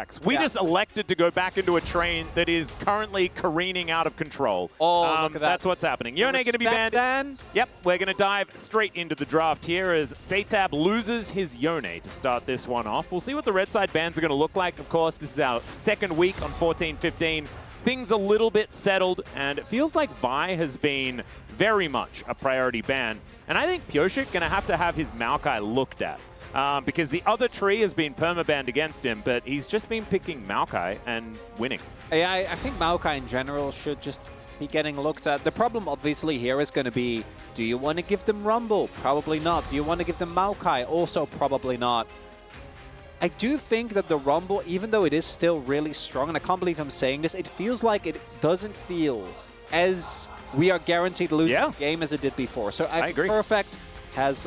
DRX. We just elected to go back into a train that is currently careening out of control. Oh, look at that. That's what's happening. Yone going to be banned. Dan. Yep, we're going to dive straight into the draft here as Satab loses his Yone to start this one off. We'll see what the red side bans are going to look like. Of course, this is our second week on 14-15. Things a little bit settled, and it feels like Vi has been very much a priority ban. And I think Pyoshik going to have his Maokai looked at. Because the other tree has been permabanned against him, but he's just been picking Maokai and winning. Yeah, I think Maokai in general should just be getting looked at. The problem obviously here is going to be, do you want to give them Rumble? Probably not. Do you want to give them Maokai? Also probably not. I do think that the Rumble, even though it is still really strong, and I can't believe I'm saying this, it feels like it doesn't feel as we are guaranteed to lose the game as it did before. So I agree. Perfect has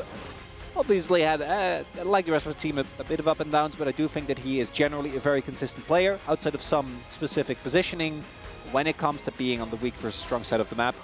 obviously had, like the rest of the team, a bit of up and downs, but I do think that he is generally a very consistent player outside of some specific positioning when it comes to being on the weak versus strong side of the map.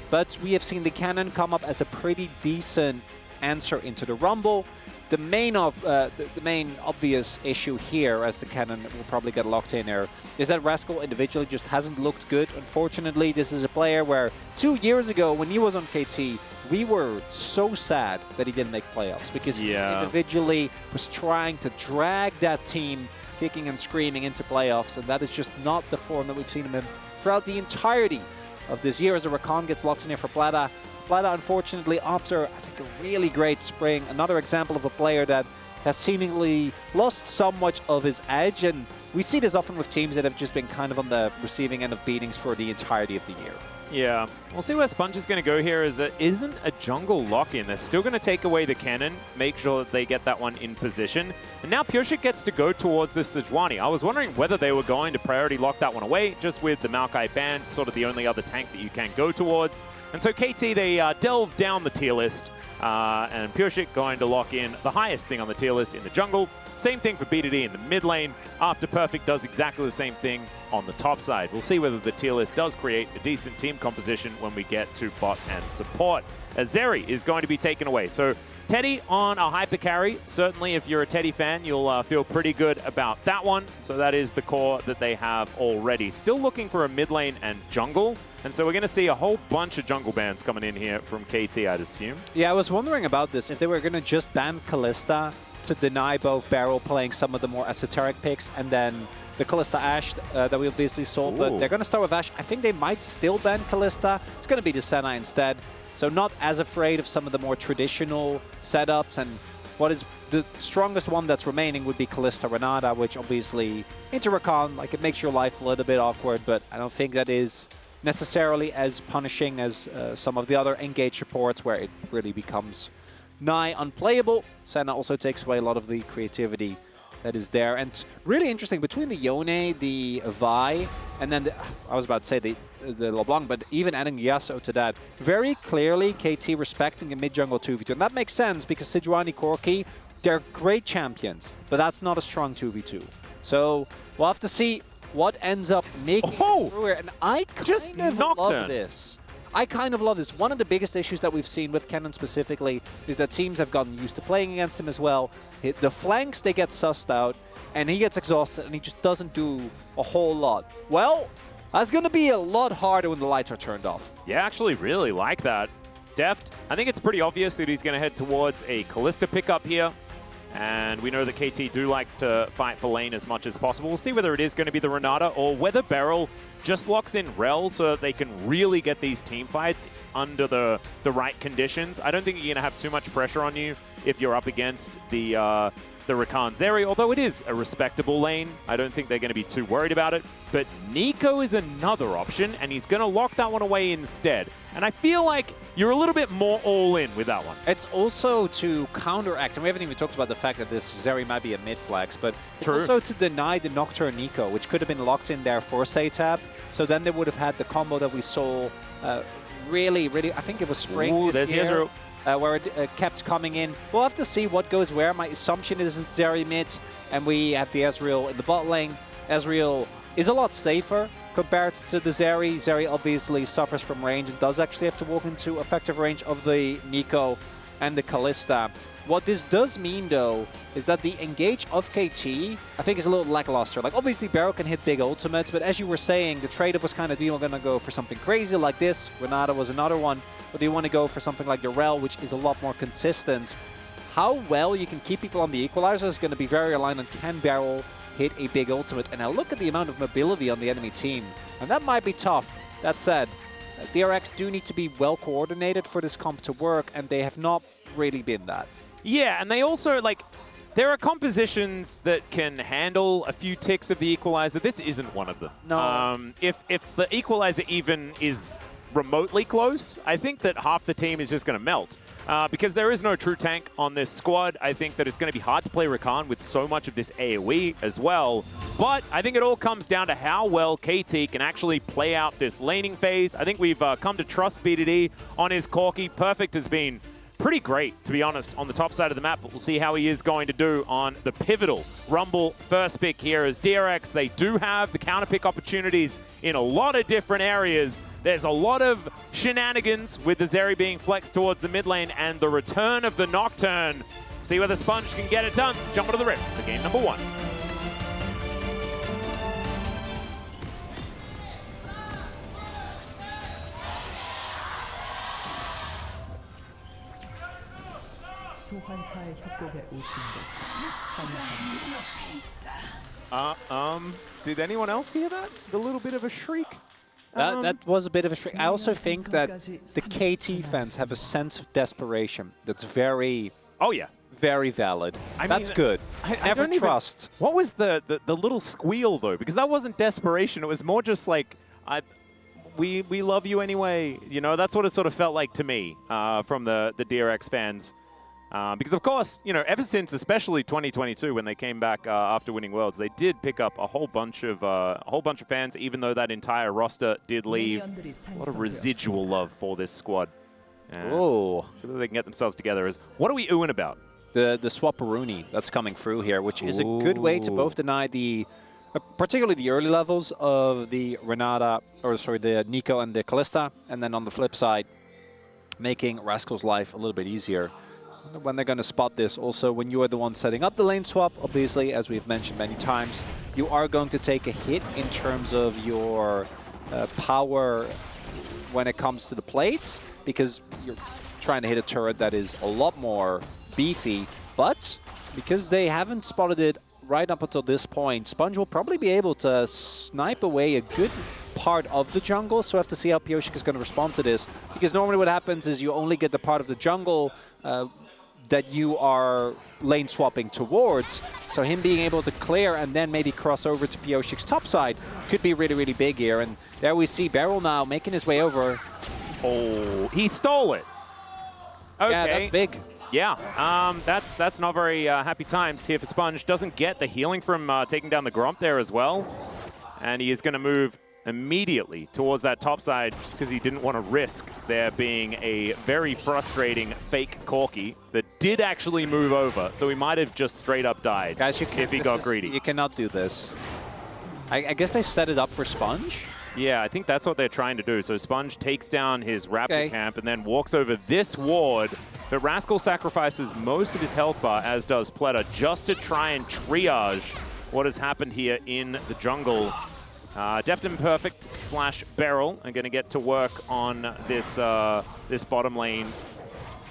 But we have seen the Cannon come up as a pretty decent answer into the Rumble. The main obvious issue here, as the Cannon will probably get locked in there, is that Rascal individually just hasn't looked good. Unfortunately, this is a player where 2 years ago, when he was on KT, we were so sad that he didn't make playoffs because he individually was trying to drag that team kicking and screaming into playoffs, and that is just not the form that we've seen him in throughout the entirety of this year. As the Rakan gets locked in here for Plata. Plata, unfortunately, after I think a really great spring, another example of a player that has seemingly lost so much of his edge, and we see this often with teams that have just been kind of on the receiving end of beatings for the entirety of the year. Yeah, we'll see where Sponge is going to go here. As it isn't a jungle lock-in. They're still going to take away the Cannon, make sure that they get that one in position. And now Pyoshik gets to go towards this Sejuani. I was wondering whether they were going to priority lock that one away, just with the Maokai ban, sort of the only other tank that you can go towards. And so KT, they delve down the tier list, and Pyoshik going to lock in the highest thing on the tier list in the jungle. Same thing for BDD in the mid lane. After Perfect does exactly the same thing on the top side. We'll see whether the tier list does create a decent team composition when we get to bot and support. As Zeri is going to be taken away. So Teddy on a hyper carry. Certainly if you're a Teddy fan, you'll feel pretty good about that one. So that is the core that they have already. Still looking for a mid lane and jungle. And so we're going to see a whole bunch of jungle bans coming in here from KT, I'd assume. Yeah, I was wondering about this. If they were going to just ban Kalista to deny both Beryl playing some of the more esoteric picks and then the Kalista Ashe that we obviously saw, but they're going to start with Ashe. I think they might still ban Kalista. It's going to be the Senna instead. So not as afraid of some of the more traditional setups, and what is the strongest one that's remaining would be Kalista Renata, which obviously into Rakan, like it makes your life a little bit awkward, but I don't think that is necessarily as punishing as some of the other engage supports where it really becomes nigh unplayable. Senna also takes away a lot of the creativity that is there. And really interesting, between the Yone, the Vi, and then I was about to say the LeBlanc, but even adding Yasuo to that, very clearly KT respecting a mid-jungle 2v2. And that makes sense because Sejuani, Corki, they're great champions, but that's not a strong 2v2. So we'll have to see what ends up making it through here. And I kind of love this. I kind of love this. One of the biggest issues that we've seen with Cannon specifically is that teams have gotten used to playing against him as well. The flanks, they get sussed out, and he gets exhausted, and he just doesn't do a whole lot. Well, that's going to be a lot harder when the lights are turned off. Yeah, I actually really like that. Deft, I think it's pretty obvious that he's going to head towards a Kalista pickup here. And we know that KT do like to fight for lane as much as possible. We'll see whether it is going to be the Renata or whether Beryl just locks in Rel so that they can really get these team fights under the right conditions. I don't think you're going to have too much pressure on you if you're up against the Rakan Zeri, although it is a respectable lane. I don't think they're going to be too worried about it. But Nico is another option, and he's going to lock that one away instead. And I feel like you're a little bit more all in with that one. It's also to counteract, and we haven't even talked about the fact that this Zeri might be a mid-flex, but it's also to deny the Nocturne Nico, which could have been locked in there for Satab. So then they would have had the combo that we saw really, I think it was spring this year. Where it kept coming in. We'll have to see what goes where. My assumption is it's Zeri mid, and we have the Ezreal in the bot lane. Ezreal is a lot safer compared to the Zeri. Zeri obviously suffers from range and does actually have to walk into effective range of the Nico. and the Kalista. What this does mean, though, is that the engage of KT, I think, is a little lackluster. Like, obviously, Barrow can hit big ultimates, but as you were saying, the trade-off was kind of, do you want to go for something crazy like this? Renata was another one. Or do you want to go for something like the Rel, which is a lot more consistent? How well you can keep people on the equalizer is going to be very aligned on can Barrel hit a big ultimate. And now look at the amount of mobility on the enemy team. And that might be tough. That said, DRX do need to be well coordinated for this comp to work, and they have not really been that. Yeah, and they also, like, there are compositions that can handle a few ticks of the equalizer. This isn't one of them. No. If the equalizer even is remotely close, I think that half the team is just going to melt. Because there is no true tank on this squad. I think that it's going to be hard to play Rakan with so much of this AoE as well. But I think it all comes down to how well KT can actually play out this laning phase. I think we've come to trust BDD on his Corki. Perfect has been pretty great, to be honest, on the top side of the map, but we'll see how he is going to do on the pivotal Rumble first pick here as DRX. They do have the counter pick opportunities in a lot of different areas. There's a lot of shenanigans with the Zeri being flexed towards the mid lane and the return of the Nocturne. See whether Sponge can get it done. Let's jump into the rip for game number 1. 소환사의 협곡에 오신 것을 환영합니다. Did anyone else hear that? The little bit of a shriek? That was a bit of a shriek. I also think that the KT fans have a sense of desperation that's very, Oh, yeah. very valid. That's good. I Never don't trust. What was the little squeal, though? Because that wasn't desperation. It was more just like, we love you anyway. You know, that's what it sort of felt like to me from the DRX fans. Because, of course, you know, ever since especially 2022 when they came back after winning Worlds, they did pick up a whole bunch of fans, even though that entire roster did leave. A lot of residual love for this squad. Oh. So that they can get themselves together. What are we oohing about? The Swapperoonie that's coming through here, which is a good way to both deny the, particularly the early levels of the Renata, or sorry, the Nico and the Kalista, and then on the flip side, making Rascal's life a little bit easier. When they're going to spot this. Also, when you are the one setting up the lane swap, obviously, as we've mentioned many times, you are going to take a hit in terms of your power when it comes to the plates, because you're trying to hit a turret that is a lot more beefy. But because they haven't spotted it right up until this point, Sponge will probably be able to snipe away a good part of the jungle, so we have to see how Pioshik is going to respond to this. Because normally what happens is you only get the part of the jungle that you are lane swapping towards. So him being able to clear and then maybe cross over to Pioshik's top side could be really, really big here. And there we see Beryl now making his way over. Oh, he stole it. Okay. Yeah, that's big. Yeah, that's not very happy times here for Sponge. Doesn't get the healing from taking down the Gromp there as well. And he is going to move immediately towards that top side just because he didn't want to risk there being a very frustrating fake Corki that did actually move over. So he might have just straight up died. Guys, if he got greedy. You cannot do this. I guess they set it up for Sponge. Yeah, I think that's what they're trying to do. So Sponge takes down his Raptor camp and then walks over this ward. But Rascal sacrifices most of his health bar, as does Pleta, just to try and triage what has happened here in the jungle. Deft and Perfect / Beryl are going to get to work on this this bottom lane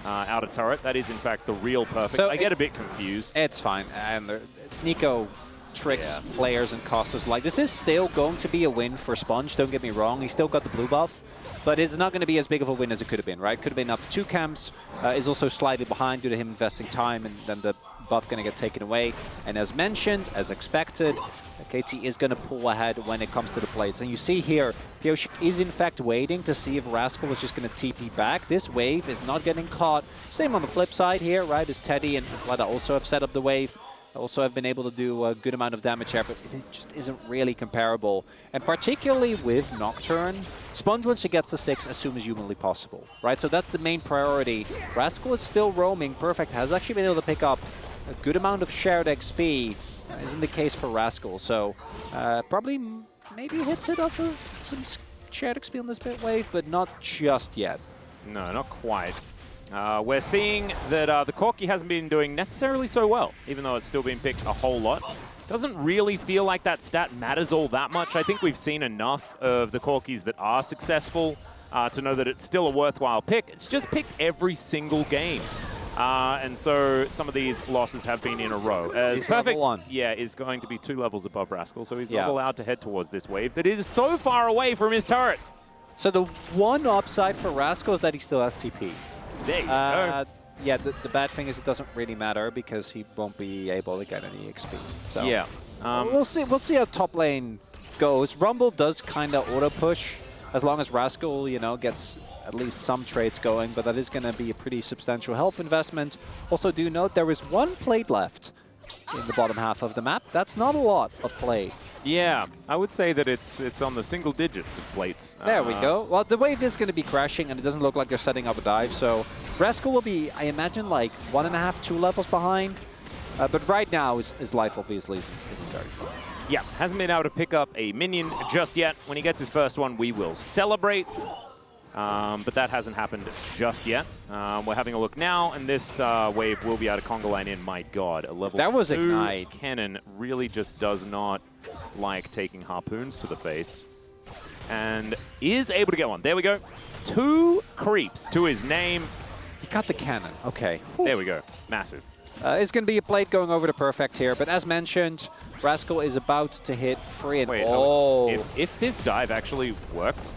outer turret. That is, in fact, the real Perfect. So I get a bit confused. It's fine. And Nico tricks players and casters. Like, this is still going to be a win for Sponge, don't get me wrong. He's still got the blue buff. But it's not going to be as big of a win as it could have been, right? Could have been up 2 camps. Is also slightly behind due to him investing time, and then the buff going to get taken away. And as mentioned, as expected, KT is going to pull ahead when it comes to the plates. And you see here, Pioshik is in fact waiting to see if Rascal was just going to TP back. This wave is not getting caught. Same on the flip side here, right? As Teddy and Pleta also have set up the wave. Also have been able to do a good amount of damage here, but it just isn't really comparable. And particularly with Nocturne, Sponge wants to get to 6 as soon as humanly possible, right? So that's the main priority. Rascal is still roaming. Perfect has actually been able to pick up a good amount of shared XP. Isn't the case for Rascal. So probably maybe hits it off of some shared XP on this bit wave, but not just yet. No, not quite. We're seeing that the Corki hasn't been doing necessarily so well, even though it's still been picked a whole lot. Doesn't really feel like that stat matters all that much. I think we've seen enough of the Corkis that are successful to know that it's still a worthwhile pick. It's just picked every single game. And so some of these losses have been in a row. As Perfect, yeah, is going to be 2 levels above Rascal, so he's not allowed to head towards this wave that is so far away from his turret. So the one upside for Rascal is that he still has TP. There you go. Yeah, the bad thing is it doesn't really matter because he won't be able to get any XP. So yeah, we'll see how top lane goes. Rumble does kind of auto push as long as Rascal, you know, gets at least some trades going, but that is going to be a pretty substantial health investment. Also, do note there is 1 plate left in the bottom half of the map. That's not a lot of plate. Yeah, I would say that it's on the single digits of plates. There we go. Well, the wave is going to be crashing, and it doesn't look like they're setting up a dive, so Rascal will be, I imagine, like 1.5, 2 levels behind. But right now, his life obviously isn't very far. Yeah, hasn't been able to pick up a minion just yet. When he gets his first one, we will celebrate. But that hasn't happened just yet. We're having a look now, and this wave will be out of Conga line in. My God, a level 2 Ignite cannon really just does not like taking harpoons to the face. And is able to get one. There we go. 2 creeps to his name. He got the cannon. Okay. There we go. Massive. It's going to be a plate going over to Perfect here, but as mentioned, Rascal is about to hit 3 and if this dive actually worked,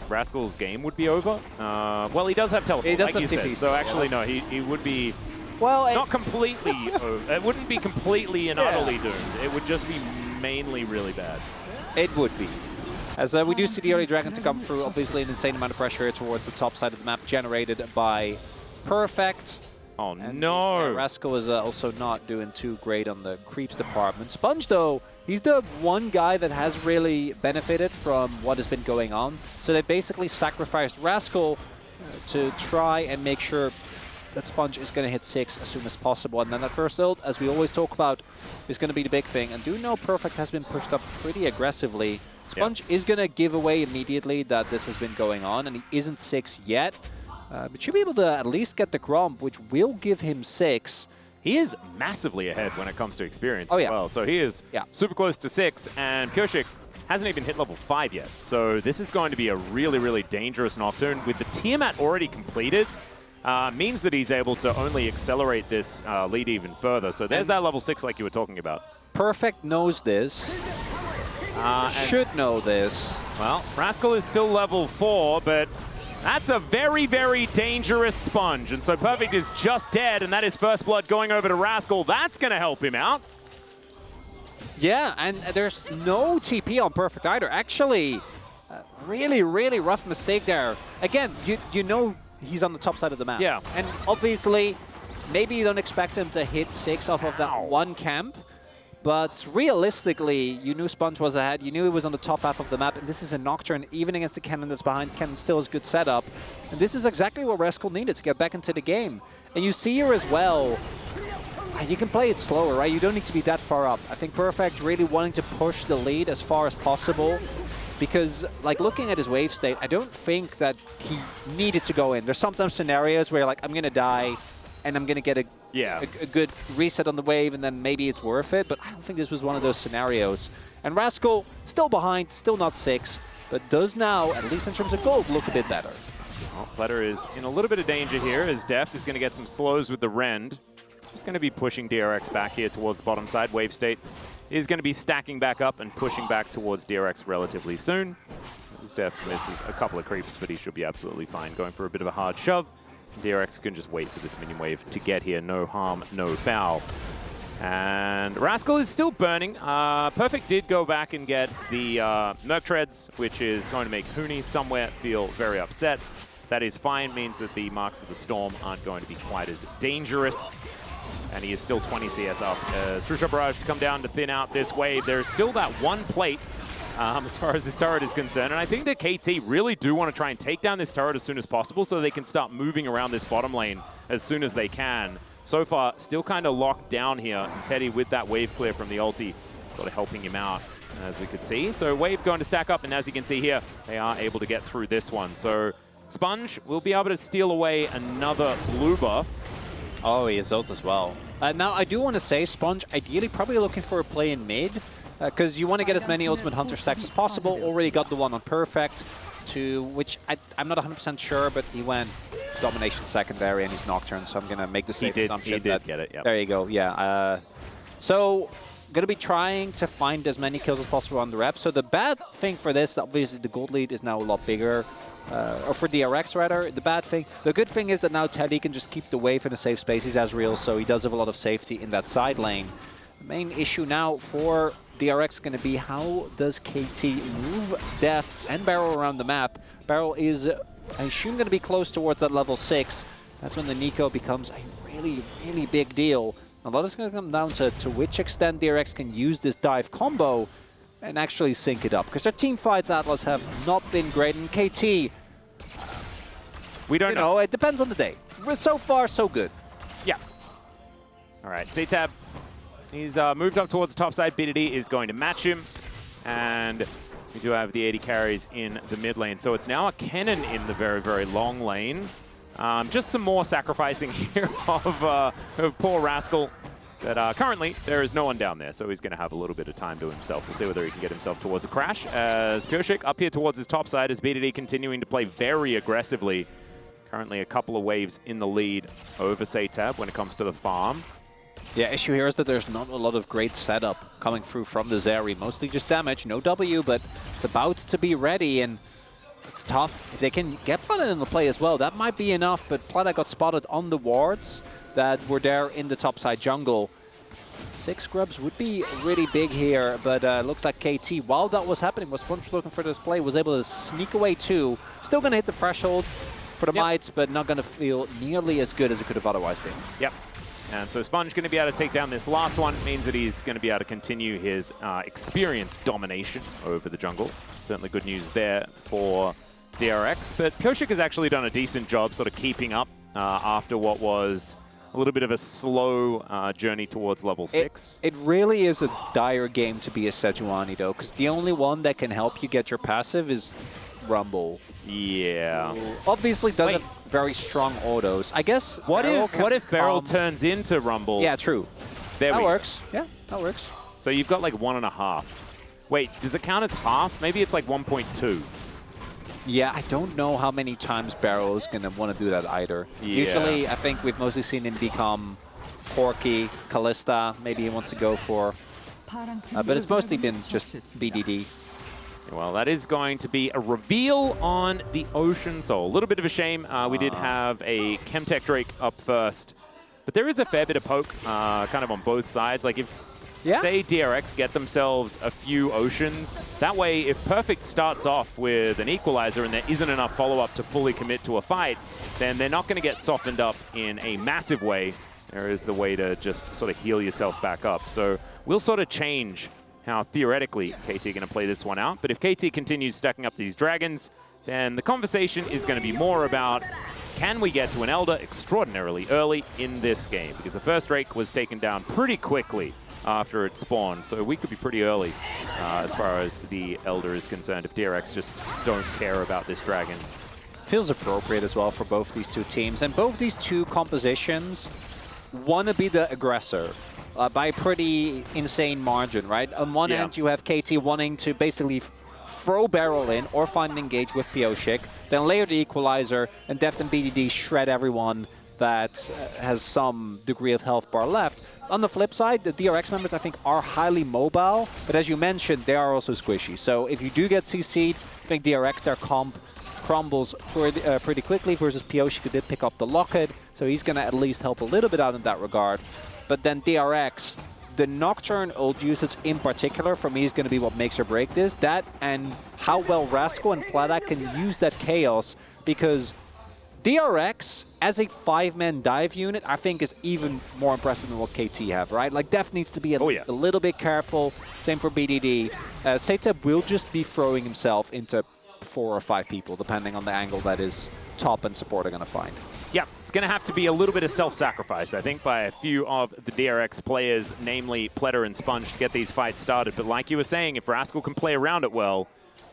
Rascal's game would be over. Well, he does have teleport, he does like have you TP, said. So actually, no, he would be not completely over. It wouldn't be completely and utterly doomed. It would just be mainly really bad. It would be. As we do see the early dragon to come through, obviously an insane amount of pressure here towards the top side of the map generated by Perfect. Oh, and no. Rascal is also not doing too great on the creeps department. Sponge, though, he's the one guy that has really benefited from what has been going on. So they basically sacrificed Rascal to try and make sure that Sponge is going to hit 6 as soon as possible. And then that first ult, as we always talk about, is going to be the big thing. And do know Perfect has been pushed up pretty aggressively. Sponge is going to give away immediately that this has been going on, and he isn't 6 yet. But should be able to at least get the Gromp, which will give him 6. He is massively ahead when it comes to experience as well. So he is super close to 6, and Purshik hasn't even hit level 5 yet. So this is going to be a really, really dangerous Nocturne. With the Tiamat already completed, means that he's able to only accelerate this lead even further. So there's that level 6 like you were talking about. Perfect knows this. Should know this. Well, Rascal is still level 4, but that's a very, very dangerous Sponge. And so Perfect is just dead, and that is first blood going over to Rascal. That's going to help him out. Yeah, and there's no TP on Perfect either. Actually, really, really rough mistake there. Again, you know he's on the top side of the map. Yeah. And obviously, maybe you don't expect him to hit 6 off of that one camp. But realistically, you knew Sponge was ahead. You knew he was on the top half of the map. And this is a Nocturne, even against the cannon that's behind. Cannon still has good setup. And this is exactly what Rascal needed to get back into the game. And you see here as well, you can play it slower, right? You don't need to be that far up. I think Perfect really wanting to push the lead as far as possible. Because, like, looking at his wave state, I don't think that he needed to go in. There's sometimes scenarios where, like, I'm going to die, and I'm going to get a good reset on the wave, and then maybe it's worth it. But I don't think this was one of those scenarios. And Rascal, still behind, still not 6, but does now, at least in terms of gold, look a bit better. Well, Pletter is in a little bit of danger here, as Deft is going to get some slows with the Rend. Just going to be pushing DRX back here towards the bottom side. Wave state is going to be stacking back up and pushing back towards DRX relatively soon. As Deft misses a couple of creeps, but he should be absolutely fine. Going for a bit of a hard shove. DRX can just wait for this minion wave to get here. No harm, no foul. And Rascal is still burning. Perfect did go back and get the Merc Treads, which is going to make Huni somewhere feel very upset. That is fine, means that the Marks of the Storm aren't going to be quite as dangerous. And he is still 20 CS up. As True Shot Barrage to come down to thin out this wave. There's still that one plate as far as this turret is concerned. And I think that KT really do want to try and take down this turret as soon as possible so they can start moving around this bottom lane as soon as they can. So far, still kind of locked down here. And Teddy with that wave clear from the ulti, sort of helping him out, as we could see. So wave going to stack up, and as you can see here, they are able to get through this one. So Sponge will be able to steal away another blue buff. Oh, he is ult as well. Now, I do want to say, Sponge, ideally probably looking for a play in mid, because you want to get as many Ultimate Hunter stacks as possible. Already got the one on Perfect, to which I'm not 100% sure, but he went Domination secondary and he's Nocturne, so I'm going to make the safe assumption. He did get it, yeah. There you go, yeah. So, going to be trying to find as many kills as possible on the rep. So the bad thing for this, obviously the gold lead is now a lot bigger. Or for DRX rather, the good thing is that now Teddy can just keep the wave in a safe space. He's Ezreal, so he does have a lot of safety in that side lane. The main issue now for DRX is going to be how does KT move Deft and Barrel around the map. Barrel is, I assume, going to be close towards that level 6. That's when the Nico becomes a really, really big deal. A lot is going to come down to which extent DRX can use this dive combo and actually sync it up. Because their team fights, Atlas, have not been great. And KT, we don't know. It depends on the day. So far, so good. Yeah. All right, CTab, he's moved up towards the top side. BDD is going to match him. And we do have the 80 carries in the mid lane. So it's now a Kennen in the very, very long lane. Just some more sacrificing here of poor Rascal. But currently, there is no one down there, so he's going to have a little bit of time to himself. We'll see whether he can get himself towards a crash. As Purshik up here towards his top side, as BDD continuing to play very aggressively. Currently a couple of waves in the lead over CTab when it comes to the farm. Yeah, issue here is that there's not a lot of great setup coming through from the Zeri. Mostly just damage, no W, but it's about to be ready, and it's tough. If they can get Planet in the play as well, that might be enough, but Planet got spotted on the wards that were there in the topside jungle. 6 grubs would be really big here, but looks like KT, while that was happening, was looking for this play, was able to sneak away too. Still going to hit the threshold for the mites, but not going to feel nearly as good as it could have otherwise been. Yep. And so Sponge going to be able to take down this last one. Means that he's going to be able to continue his experienced domination over the jungle. Certainly good news there for DRX. But Purshik has actually done a decent job sort of keeping up after what was a little bit of a slow journey towards level 6. It really is a dire game to be a Sejuani, though, because the only one that can help you get your passive is Rumble. Yeah. Obviously doesn't have very strong autos. I guess what if Beryl turns into Rumble? Yeah, true. That works. Yeah, that works. So you've got like 1.5. Wait, does it count as half? Maybe it's like 1.2. Yeah, I don't know how many times Barrow is going to want to do that either. Yeah. Usually, I think we've mostly seen him become Porky, Callista, maybe he wants to go for. But it's mostly been just BDD. Well, that is going to be a reveal on the Ocean Soul. A little bit of a shame. We did have a Chemtech Drake up first. But there is a fair bit of poke kind of on both sides. Like if, say, DRX get themselves a few Oceans, that way if Perfect starts off with an Equalizer and there isn't enough follow-up to fully commit to a fight, then they're not going to get softened up in a massive way. There is the way to just sort of heal yourself back up. So we'll sort of change how theoretically KT are going to play this one out. But if KT continues stacking up these dragons, then the conversation is going to be more about, can we get to an Elder extraordinarily early in this game? Because the first Drake was taken down pretty quickly after it spawned, so we could be pretty early as far as the Elder is concerned if DRX just don't care about this dragon. Feels appropriate as well for both these two teams, and both these two compositions want to be the aggressor. By a pretty insane margin, right? On one end, you have KT wanting to basically throw Barrel in or find an engage with Pioshik, then layer the Equalizer, and Deft and BDD shred everyone that has some degree of health bar left. On the flip side, the DRX members, I think, are highly mobile, but as you mentioned, they are also squishy. So if you do get CC'd, I think DRX, their comp crumbles pretty quickly versus Pioshik, who did pick up the Locket, so he's going to at least help a little bit out in that regard. But then DRX, the Nocturne ult usage in particular, for me, is going to be what makes or break this. That and how well Rascal and Plata can use that chaos, because DRX, as a 5-man dive unit, I think is even more impressive than what KT have, right? Like, Def needs to be at least a little bit careful. Same for BDD. CTab will just be throwing himself into 4 or 5 people, depending on the angle that his top and support are going to find. Yeah, it's going to have to be a little bit of self-sacrifice, I think, by a few of the DRX players, namely Pleta and Sponge, to get these fights started. But like you were saying, if Rascal can play around it well,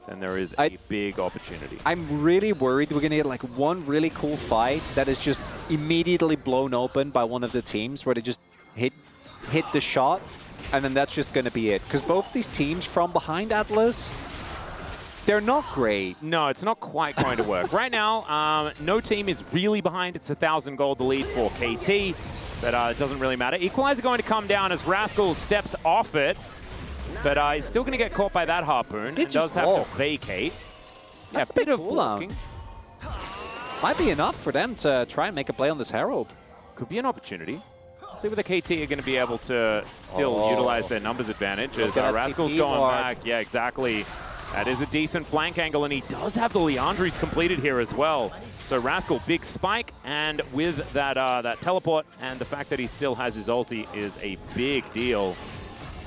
then there is a big opportunity. I'm really worried we're going to get like one really cool fight that is just immediately blown open by one of the teams where they just hit the shot, and then that's just going to be it. Because both these teams from behind Atlas, they're not great. No, it's not quite going to work. Right now, no team is really behind. It's 1,000 gold the lead for KT, but it doesn't really matter. Equalizer going to come down as Rascal steps off it, but he's still going to get caught by that Harpoon. It does have to vacate. That's a bit of cool walking. Might be enough for them to try and make a play on this Herald. Could be an opportunity. Let's see whether KT are going to be able to still utilize their numbers advantage as Rascal's going back. Yeah, exactly. That is a decent flank angle, and he does have the Leandries completed here as well. So Rascal, big spike, and with that that teleport and the fact that he still has his ulti is a big deal.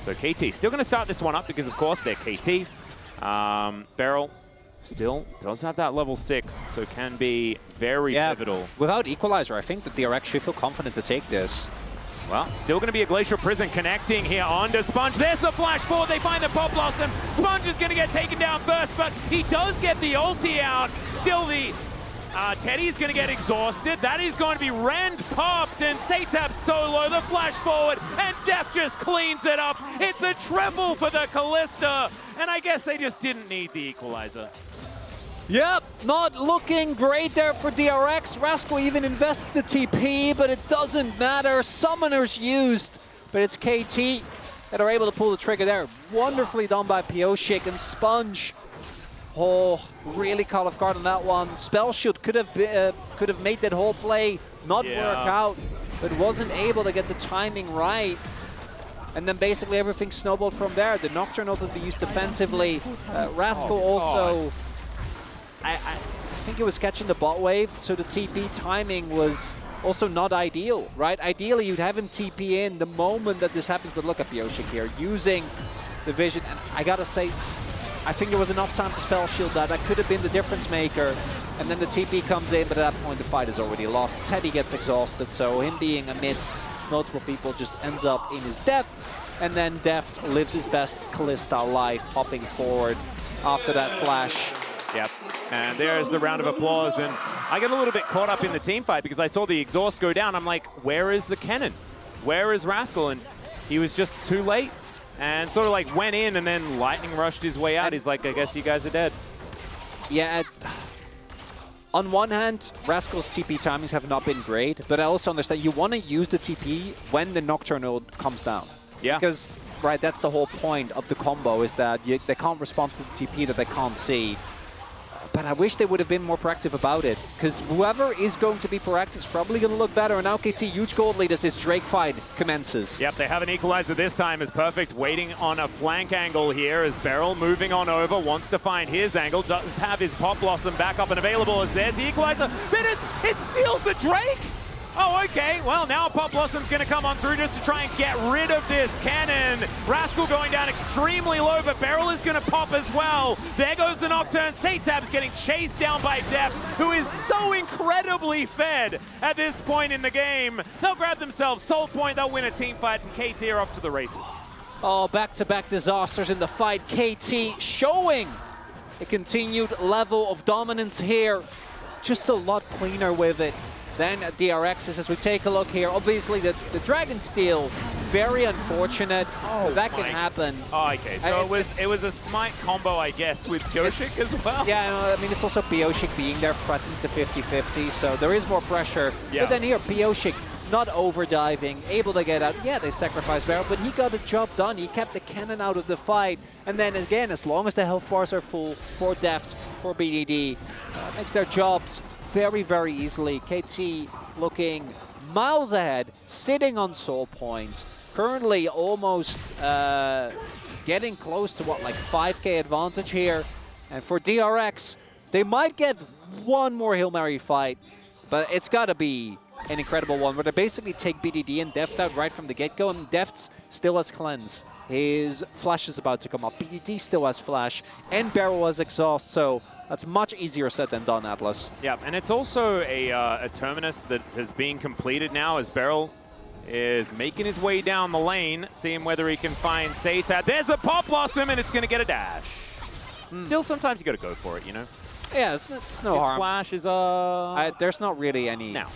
So KT still going to start this one up because, of course, they're KT. Beryl still does have that level 6, so can be very pivotal. Without Equalizer, I think that DRX should feel confident to take this. Well, still going to be a Glacial Prison connecting here onto Sponge. There's the flash forward. They find the Pop Blossom. Sponge is going to get taken down first, but he does get the ulti out. Still the Teddy's going to get exhausted. That is going to be Rend popped, and Satab solo, the flash forward, and Def just cleans it up. It's a triple for the Callista, and I guess they just didn't need the Equalizer. Yep, not looking great there for DRX. Rascal even invests the TP, but it doesn't matter. Summoners used, but it's KT that are able to pull the trigger there. Wonderfully done by Pioshik, and Sponge. Oh, really caught off guard on that one. Spell Shield could have made that whole play not work out, but wasn't able to get the timing right. And then basically everything snowballed from there. The Nocturne able to be used defensively. Rascal also... I think it was catching the bot wave, so the TP timing was also not ideal, right? Ideally, you'd have him TP in the moment that this happens, but look at Pioshik here, using the vision. And I gotta say, I think there was enough time to spell shield that. That could have been the difference maker. And then the TP comes in, but at that point, the fight is already lost. Teddy gets exhausted, so him being amidst multiple people just ends up in his death. And then Deft lives his best Callista life, hopping forward after that flash. Yep, and there's the round of applause, and I get a little bit caught up in the team fight because I saw the exhaust go down. I'm like, where is the cannon? Where is Rascal? And he was just too late and sort of like went in and then lightning rushed his way out. He's like, I guess you guys are dead. Yeah, on one hand, Rascal's TP timings have not been great, but I also understand you want to use the TP when the Nocturnal comes down. Yeah. Because, right, that's the whole point of the combo, is that they can't respond to the TP that they can't see. But I wish they would have been more proactive about it, because whoever is going to be proactive is probably going to look better. And now KT, huge gold lead as this Drake fight commences. Yep, they have an Equalizer this time as Perfect, waiting on a flank angle here as Beryl moving on over, wants to find his angle, does have his Pop Blossom back up and available as there's the Equalizer, but it steals the Drake! Oh, okay. Well, now Pop Blossom's going to come on through just to try and get rid of this cannon. Rascal going down extremely low, but Beryl is going to pop as well. There goes the Nocturne. Satab's getting chased down by Def, who is so incredibly fed at this point in the game. They'll grab themselves Soul Point, they'll win a team fight, and KT are off to the races. Oh, back-to-back disasters in the fight. KT showing a continued level of dominance here. Just a lot cleaner with it. Then DRX, as we take a look here, obviously the Dragon Steel, very unfortunate. That can happen. Oh, okay, so it was a smite combo, I guess, with Pioshik as well? Yeah, I mean, it's also Pioshik being there threatens the 50-50, so there is more pressure. Yeah. But then here, Pioshik not overdiving, able to get out. Yeah, they sacrificed Beryl, but he got the job done. He kept the cannon out of the fight. And then again, as long as the health bars are full for Deft, for BDD, makes their jobs very, very easily. KT looking miles ahead, sitting on soul points. Currently almost getting close to, what, like 5k advantage here. And for DRX, they might get one more Hail Mary fight, but it's got to be an incredible one where they basically take BDD and Deft out right from the get-go, and Deft still has Cleanse. His Flash is about to come up. BDD still has Flash, and Beryl has Exhaust, so that's much easier said than done, Atlas. Yeah, and it's also a Terminus that has been completed now as Beryl is making his way down the lane, seeing whether he can find Satab. There's a Pop Blossom, and it's going to get a dash. Still, sometimes you got to go for it, you know? Yeah, it's no His harm. flash is There's not really any now.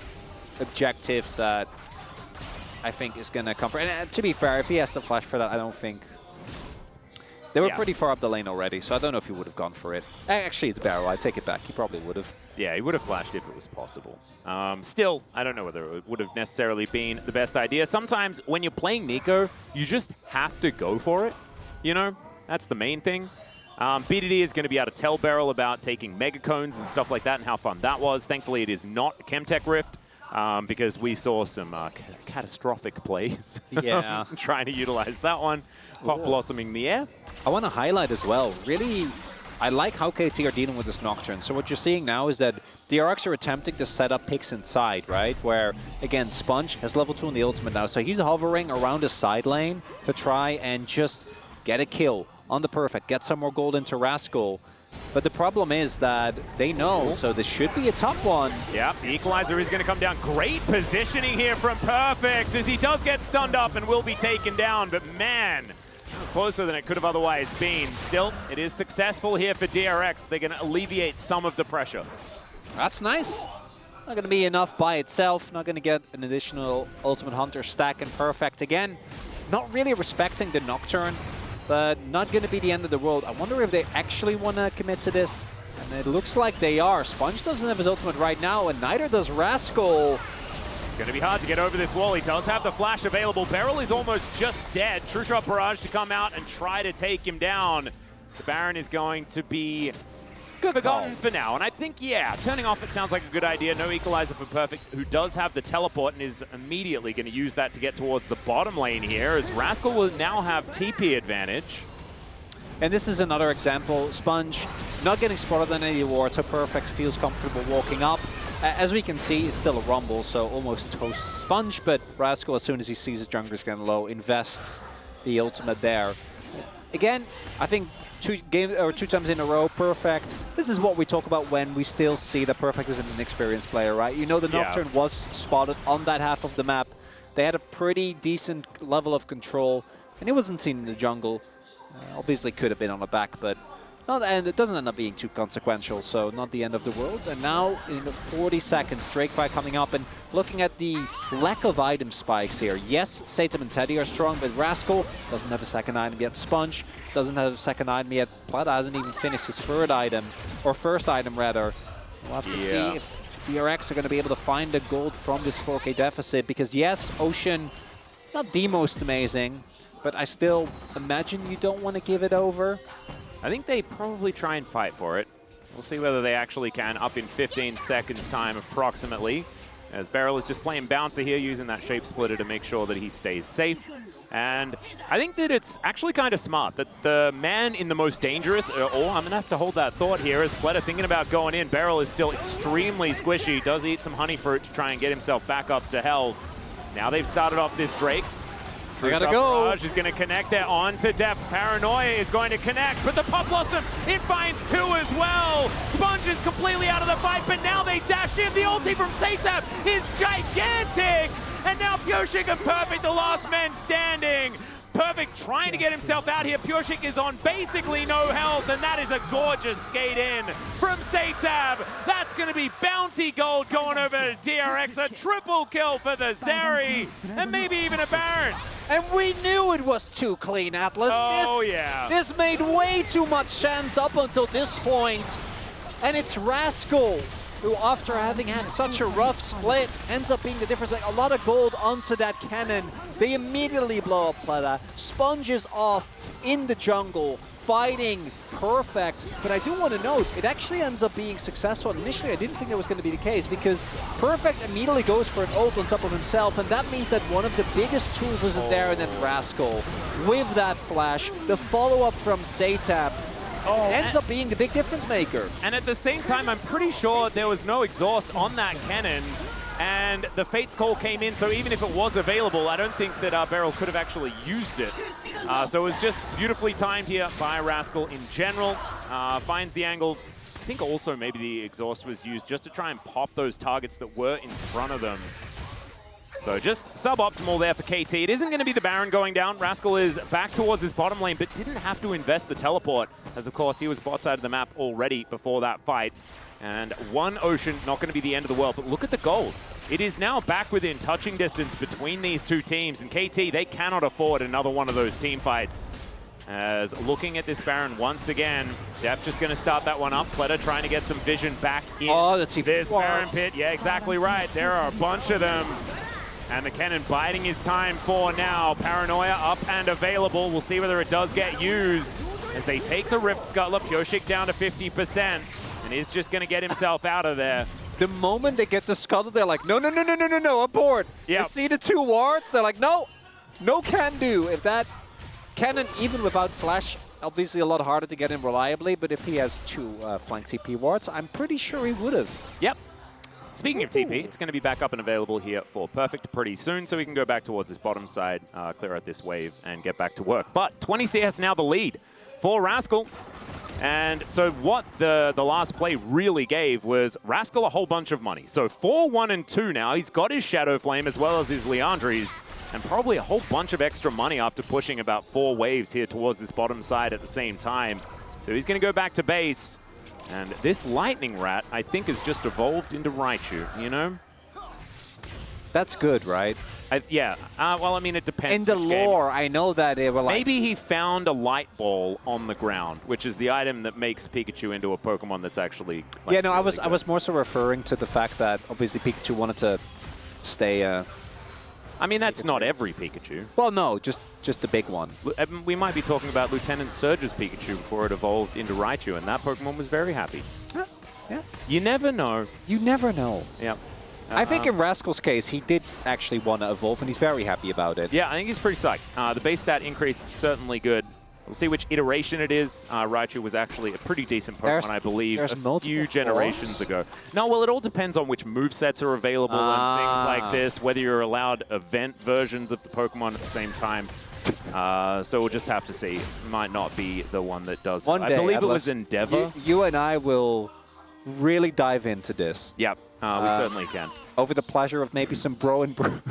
objective that I think is going to come for. And to be fair, if he has to flash for that, I don't think. They were pretty far up the lane already, so I don't know if he would have gone for it. Actually, it's Barrow. I take it back. He probably would have. Yeah, he would have flashed if it was possible. Still, I don't know whether it would have necessarily been the best idea. Sometimes when you're playing Nico, you just have to go for it. You know, that's the main thing. BDD is going to be able to tell Beryl about taking Mega Cones and stuff like that and how fun that was. Thankfully, it is not a Chemtech Rift because we saw some catastrophic plays. Yeah. Trying to utilize that one. Pop Blossoming in the air. I want to highlight as well, really, I like how KT are dealing with this Nocturne. So what you're seeing now is that DRX are attempting to set up picks inside, right? Where, again, Sponge has level 2 in the ultimate now, so he's hovering around his side lane to try and just get a kill on the Perfect, get some more gold into Rascal. But the problem is that they know, so this should be a tough one. Yeah, the Equalizer is going to come down. Great positioning here from Perfect as he does get stunned up and will be taken down. But man, that was closer than it could have otherwise been. Still, it is successful here for DRX. They're going to alleviate some of the pressure. That's nice. Not going to be enough by itself. Not going to get an additional Ultimate Hunter stack and Perfect again. Not really respecting the Nocturne, but not going to be the end of the world. I wonder if they actually want to commit to this. And it looks like they are. Sponge doesn't have his ultimate right now, and neither does Rascal. It's going to be hard to get over this wall. He does have the flash available. Beryl is almost just dead. True Shot Barrage to come out and try to take him down. The Baron is going to be forgotten for now. And I think, yeah, turning off it sounds like a good idea. No Equalizer for Perfect, who does have the teleport and is immediately going to use that to get towards the bottom lane here, as Rascal will now have TP advantage. And this is another example. Sponge not getting spotted on any ward, so Perfect feels comfortable walking up. As we can see, it's still a rumble, so almost toast Sponge, but Rascal, as soon as he sees his jungler's getting low, invests the ultimate there. Again, I think two times in a row, Perfect. This is what we talk about when we still see that Perfect is an inexperienced player, right? You know, the Nocturne was spotted on that half of the map. They had a pretty decent level of control, and he wasn't seen in the jungle. Obviously could have been on the back, but and it doesn't end up being too consequential, so not the end of the world. And now in 40 seconds, Drakefight coming up, and looking at the lack of item spikes here. Yes, Satem and Teddy are strong, but Rascal doesn't have a second item yet. Sponge doesn't have a second item yet. Plata hasn't even finished his third item, or first item rather. We'll have to see if DRX are going to be able to find the gold from this 4K deficit, because yes, Ocean, not the most amazing, but I still imagine you don't want to give it over. I think they probably try and fight for it. We'll see whether they actually can, up in 15 seconds time approximately. As Beryl is just playing Bouncer here, using that Shape Splitter to make sure that he stays safe. And I think that it's actually kind of smart that the man in the most dangerous, I'm going to have to hold that thought here, as Pleta thinking about going in. Beryl is still extremely squishy, does eat some honey fruit to try and get himself back up to health. Now they've started off this Drake. They gotta go. Barrage is going to connect there on to Def. Paranoia is going to connect, but the Pop Blossom, it finds two as well. Sponge is completely out of the fight, but now they dash in. The ulti from Satap is gigantic. And now Pureshik and Perfect, the last man standing. Perfect trying to get himself out here. Pureshik is on basically no health, and that is a gorgeous skate in from Satab. That's going to be bounty gold going over to DRX. A triple kill for the Zeri, and maybe even a Baron. And we knew it was too clean, Atlas. This made way too much sense up until this point. And it's Rascal, who after having had such a rough split, ends up being the difference. Like a lot of gold onto that cannon. They immediately blow up Pleta. Sponge is off in the jungle, fighting Perfect. But I do want to note, it actually ends up being successful. Initially, I didn't think that was going to be the case, because Perfect immediately goes for an ult on top of himself, and that means that one of the biggest tools isn't there, and then Rascal, with that flash, the follow-up from Satap, ends up being the big difference maker. And at the same time, I'm pretty sure there was no exhaust on that cannon, and the Fate's Call came in, so even if it was available, I don't think that Beryl could have actually used it. So it was just beautifully timed here by Rascal in general. Finds the angle. I think also maybe the exhaust was used just to try and pop those targets that were in front of them. So just suboptimal there for KT. It isn't going to be the Baron going down. Rascal is back towards his bottom lane, but didn't have to invest the teleport, as of course he was bot side of the map already before that fight. And one Ocean, not going to be the end of the world, but look at the gold. It is now back within touching distance between these two teams, and KT, they cannot afford another one of those team fights. As looking at this Baron once again, Def just going to start that one up. Pleta trying to get some vision back in this Baron pit. Yeah, exactly right. There are a bunch of them. And the Cannon biding his time for now. Paranoia up and available. We'll see whether it does get used as they take the Rift Scuttler. Pyoshik down to 50% and is just going to get himself out of there. The moment they get the Scuttle, they're like, no, no, no, no, no, no, no, aboard. Yep. They see the two wards, they're like, no, no can do. If that Cannon, even without Flash, obviously a lot harder to get in reliably, but if he has two flank TP wards, I'm pretty sure he would have. Yep. Speaking of TP, it's going to be back up and available here for Perfect pretty soon, so we can go back towards this bottom side, clear out this wave, and get back to work. But 20 CS now the lead for Rascal. And so what the last play really gave was Rascal a whole bunch of money. So 4-1 and 2 now. He's got his Shadow Flame as well as his Liandry's, and probably a whole bunch of extra money after pushing about 4 waves here towards this bottom side at the same time. So he's going to go back to base. And this Lightning Rat, I think, has just evolved into Raichu, you know? That's good, right? Yeah. Well, I mean, it depends. In the lore, I know that they were like... Maybe he found a light ball on the ground, which is the item that makes Pikachu into a Pokemon that's actually... Like, yeah, no, really I was more so referring to the fact that obviously Pikachu wanted to stay... I mean, that's not every Pikachu. Well, no, just the big one. We might be talking about Lieutenant Surge's Pikachu before it evolved into Raichu, and that Pokemon was very happy. Yeah. You never know. You never know. Yep. I think in Rascal's case, he did actually want to evolve, and he's very happy about it. Yeah, I think he's pretty psyched. The base stat increase is certainly good. We'll see which iteration it is. Raichu was actually a pretty decent Pokemon, I believe, a few generations ago. No, well, it all depends on which movesets are available and things like this, whether you're allowed event versions of the Pokemon at the same time. So we'll just have to see. Might not be the one that does. One day, I believe it was Endeavor. You and I will really dive into this. Yep, we certainly can. Over the pleasure of maybe some bro and bro.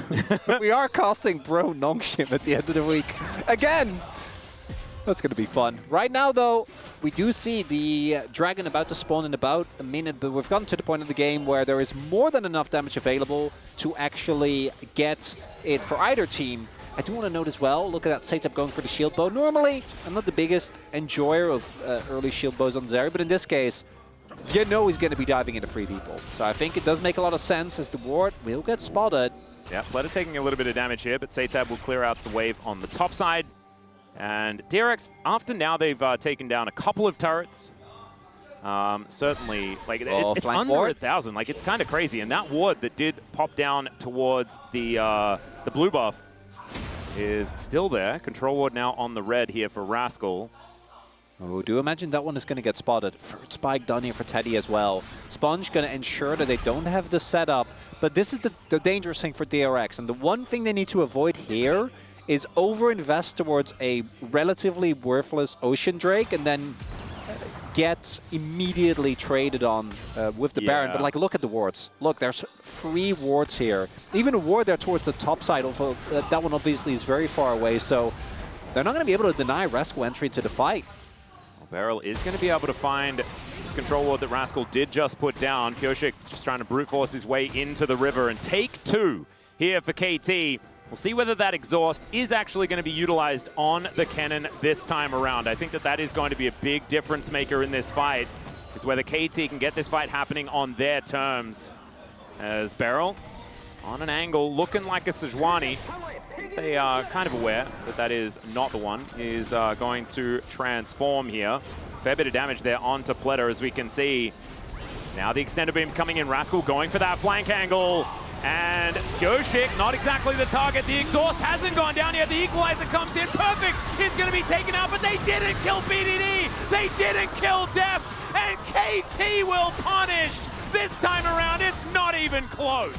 We are casting bro Nongshim at the end of the week. Again! That's going to be fun. Right now, though, we do see the dragon about to spawn in about a minute, but we've gotten to the point of the game where there is more than enough damage available to actually get it for either team. I do want to note as well, look at that setup going for the shield bow. Normally, I'm not the biggest enjoyer of early shield bows on Zeri, but in this case, you know he's going to be diving into 3 people. So I think it does make a lot of sense as the ward will get spotted. Yeah, Pleta taking a little bit of damage here, but Setab will clear out the wave on the top side. And DRX, after now they've taken down a couple of turrets. Certainly, like it's under 1,000. Like it's kind of crazy. And that ward that did pop down towards the blue buff is still there. Control ward now on the red here for Rascal. Oh, do imagine that one is going to get spotted. First spike done here for Teddy as well. Sponge going to ensure that they don't have the setup. But this is the dangerous thing for DRX. And the one thing they need to avoid here is over-invest towards a relatively worthless Ocean Drake and then get immediately traded on with the Baron. But like, look at the wards. Look, there's 3 wards here. Even a ward there towards the top side, although that one obviously is very far away. So they're not going to be able to deny Rascal entry to the fight. Well, Beryl is going to be able to find this control ward that Rascal did just put down. Pyoshik just trying to brute force his way into the river and take 2 here for KT. We'll see whether that exhaust is actually going to be utilized on the cannon this time around. I think that is going to be a big difference maker in this fight, is whether KT can get this fight happening on their terms. As Beryl on an angle, looking like a Sejuani. They are kind of aware that that is not the one. Is going to transform here. Fair bit of damage there onto Pleta, as we can see. Now the extender beam's coming in. Rascal going for that flank angle. And Pyoshik, not exactly the target. The exhaust hasn't gone down yet. The equalizer comes in. Perfect is going to be taken out, but they didn't kill BDD. They didn't kill Def. And KT will punish. This time around, it's not even close.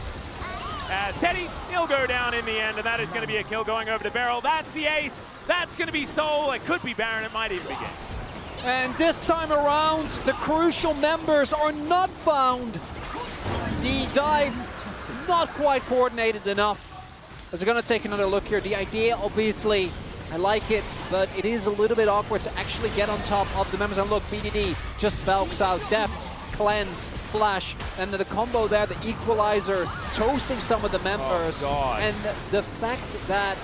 As Teddy, he'll go down in the end, and that is going to be a kill going over to Beryl. That's the ace. That's going to be Soul. It could be Baron. It might even be Gate. And this time around, the crucial members are not found. The dive not quite coordinated enough. as we're going to take another look here. The idea, obviously, I like it, but it is a little bit awkward to actually get on top of the members. And look, BDD just bulks out Deft, Cleanse, Flash, and the combo there, the equalizer, toasting some of the members. Oh, God. And the fact that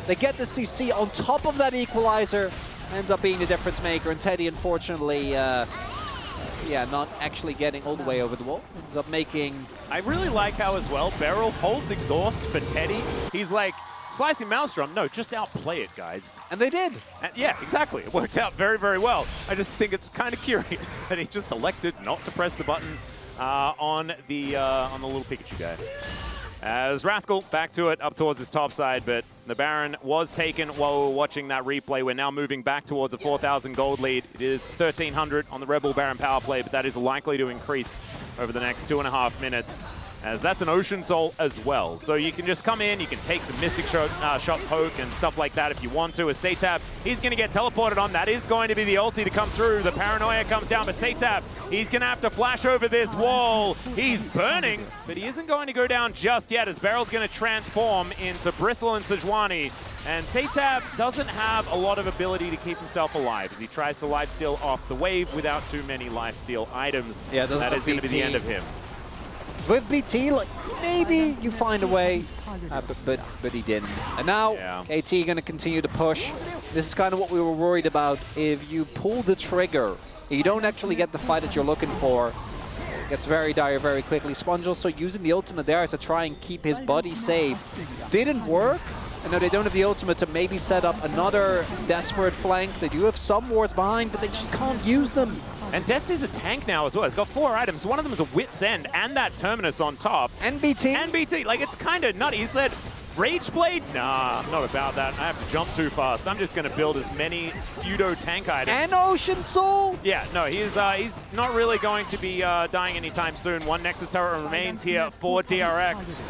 they get the CC on top of that equalizer ends up being the difference maker. And Teddy, unfortunately, yeah, not actually getting all the way over the wall. Ends up making... I really like how, as well, Beryl holds exhaust for Teddy. He's like, slicing Maelstrom, no, just outplay it, guys. And they did. And yeah, exactly. It worked out very, very well. I just think it's kind of curious that he just elected not to press the button on the little Pikachu guy. As Rascal back to it, up towards his top side, but the Baron was taken while we were watching that replay. We're now moving back towards a 4,000 gold lead. It is 1,300 on the Rebel Baron power play, but that is likely to increase over the next 2.5 minutes, as that's an Ocean Soul as well. So you can just come in, you can take some Mystic Shot poke and stuff like that if you want to. As Satab, he's going to get teleported on. That is going to be the ulti to come through. The Paranoia comes down, but Satab, he's going to have to flash over this wall. He's burning, but he isn't going to go down just yet, as Beryl's going to transform into Bristle and Sejuani. And Satab doesn't have a lot of ability to keep himself alive as he tries to lifesteal off the wave without too many lifesteal items. Yeah, that is going to be the end of him. With BT, like, maybe you find a way, but he didn't. And now, KT going to continue to push. This is kind of what we were worried about. If you pull the trigger, you don't actually get the fight that you're looking for. It gets very dire very quickly. Sponge also using the ultimate there to try and keep his buddy safe. Didn't work. And now they don't have the ultimate to maybe set up another desperate flank. They do have some wards behind, but they just can't use them. And Deft is a tank now as well. He's got 4 items. One of them is a Wit's End and that Terminus on top. And BT. And BT. Like, it's kind of nutty. He said, Rage Blade? Nah, I'm not about that. I have to jump too fast. I'm just going to build as many pseudo tank items. And Ocean Soul? Yeah, no, he's not really going to be dying anytime soon. One Nexus turret remains here for DRX.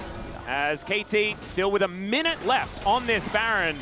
As KT, still with a minute left on this Baron,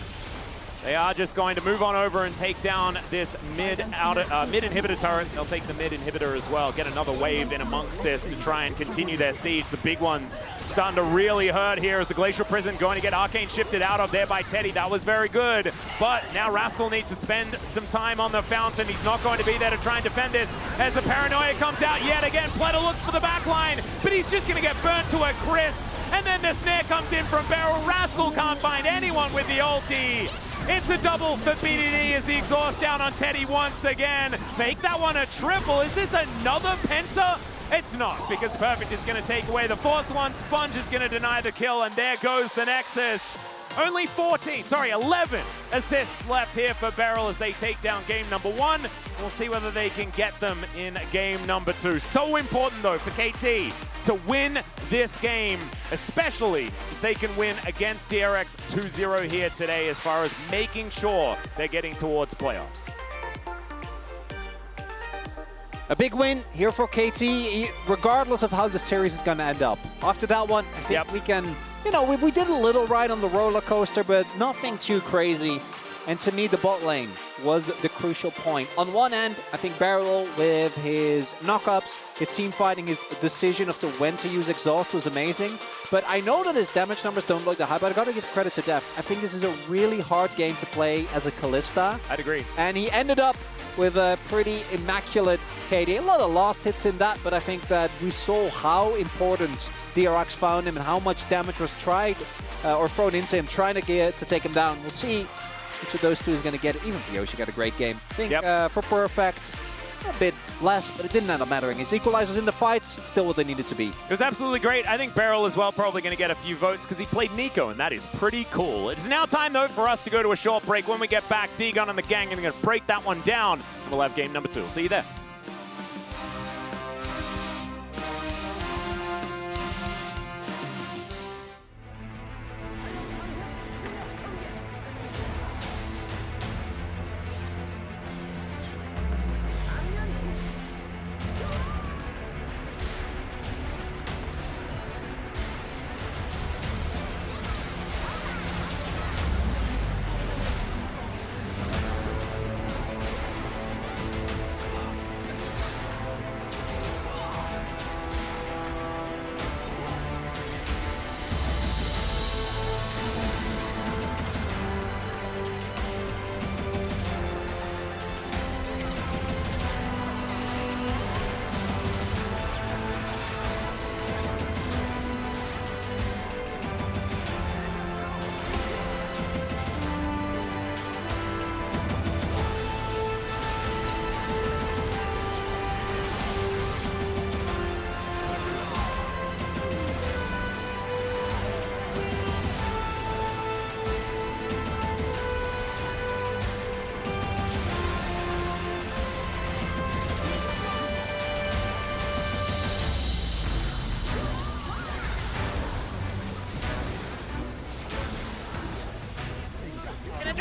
they are just going to move on over and take down this mid inhibitor turret. They'll take the mid inhibitor as well, get another wave in amongst this to try and continue their siege. The big ones starting to really hurt here as the Glacial Prison going to get Arcane shifted out of there by Teddy. That was very good. But now Rascal needs to spend some time on the fountain. He's not going to be there to try and defend this as the Paranoia comes out yet again. Pleta looks for the back line, but he's just going to get burnt to a crisp. And then the snare comes in from Beryl. Rascal can't find anyone with the ulti. It's a double for BDD as the exhaust down on Teddy once again. Make that one a triple. Is this another penta? It's not, because Perfect is going to take away the 4th one. Sponge is going to deny the kill, and there goes the Nexus. Only 11 assists left here for Beryl as they take down game number 1. We'll see whether they can get them in game number 2. So important, though, for KT to win this game, especially if they can win against DRX 2-0 here today as far as making sure they're getting towards playoffs. A big win here for KT, regardless of how the series is going to end up. After that one, I think we can... You know, we did a little ride on the roller coaster, but nothing too crazy. And to me, the bot lane was the crucial point. On one end, I think Beryl with his knockups, his team fighting, his decision of when to use exhaust was amazing. But I know that his damage numbers don't look that high, but I gotta give credit to Def. I think this is a really hard game to play as a Kalista. I'd agree. And he ended up with a pretty immaculate KD. A lot of lost hits in that, but I think that we saw how important DRX found him and how much damage was tried or thrown into him, trying to take him down. We'll see which of those two is going to get it. Even Yoshi got a great game. I think for Perfect, a bit less, but it didn't end up mattering. His equalizers in the fights, still what they needed to be. It was absolutely great. I think Beryl as well probably going to get a few votes because he played Nico, and that is pretty cool. It's now time, though, for us to go to a short break. When we get back, D-Gun and the gang are going to break that one down, and we'll have game number 2. We'll see you there.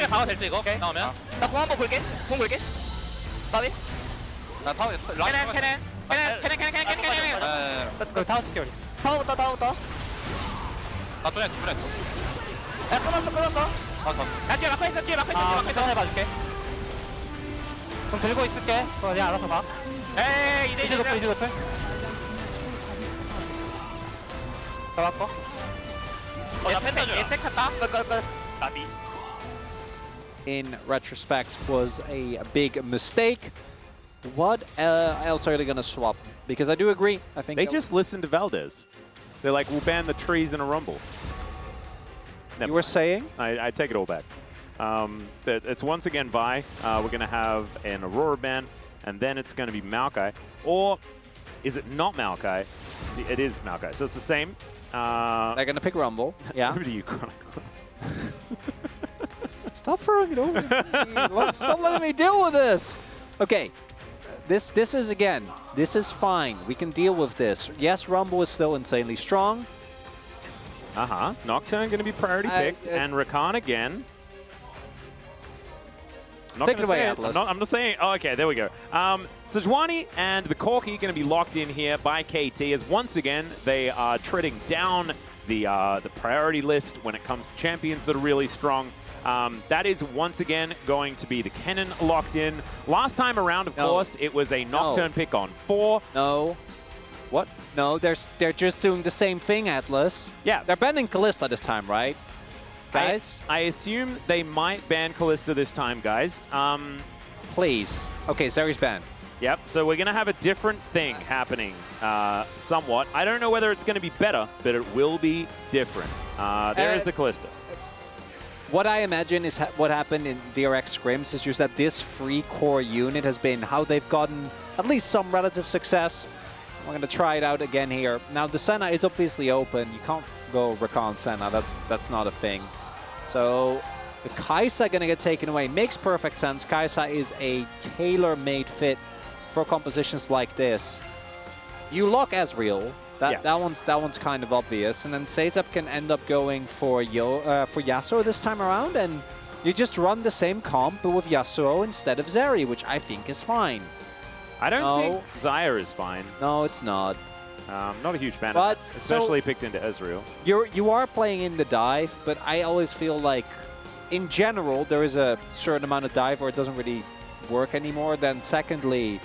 방어 될지 이거 나오면. 나 공 한번 볼게. 공 볼게. 까비. 나 타워 캐넨. 그 타워 칠게 우리. 타워부터. 나 뚜레. 야 끊었어. 야 뒤에 막혀 있어. 천천히 봐줄게. 그럼 들고 있을게. 그냥 알아서 봐. 에이 이제 이제 높을. 잡았고. 나 펜타 주라. 예색 탔다. 끝. 나비. In retrospect, was a big mistake. What else are they going to swap? Because I do agree. I think They just listened to Valdez. They're like, we'll ban the trees in a rumble. You were saying? I take it all back. It's once again Vi. We're going to have an Aurora ban, and then it's going to be Maokai. Or is it not Maokai? It is Maokai. So it's the same. They're going to pick Rumble. Yeah. Who do you call? Stop throwing it over me. Stop letting me deal with this. Okay. This is, again, this is fine. We can deal with this. Yes, Rumble is still insanely strong. Nocturne going to be priority picked, and Rakan again. Take it away, Atlas. I'm not saying. Oh, okay, there we go. Sejuani and the Corki going to be locked in here by KT, as once again they are treading down the priority list when it comes to champions that are really strong. That is once again going to be the Kennen locked in. Last time around, of course, it was a Nocturne pick on 4. No. What? No, they're just doing the same thing, Atlas. Yeah. They're banning Kalista this time, right? Guys? I assume they might ban Kalista this time, guys. Please. Okay, Zeri's banned. Yep, so we're going to have a different thing happening somewhat. I don't know whether it's going to be better, but it will be different. There is the Kalista. What I imagine is what happened in DRX scrims is just that this free core unit has been how they've gotten at least some relative success. We're going to try it out again here. Now, the Senna is obviously open. You can't go Rakan Senna. That's not a thing. So the Kai'Sa going to get taken away. Makes perfect sense. Kai'Sa is a tailor-made fit for compositions like this. You lock Ezreal. That one's kind of obvious. And then Seitab can end up going for Yasuo this time around. And you just run the same comp, but with Yasuo instead of Zeri, which I think is fine. I don't think Xayah is fine. No, it's not. Not a huge fan of that, especially picked into Ezreal. You are playing in the dive, but I always feel like, in general, there is a certain amount of dive where it doesn't really work anymore. Then secondly,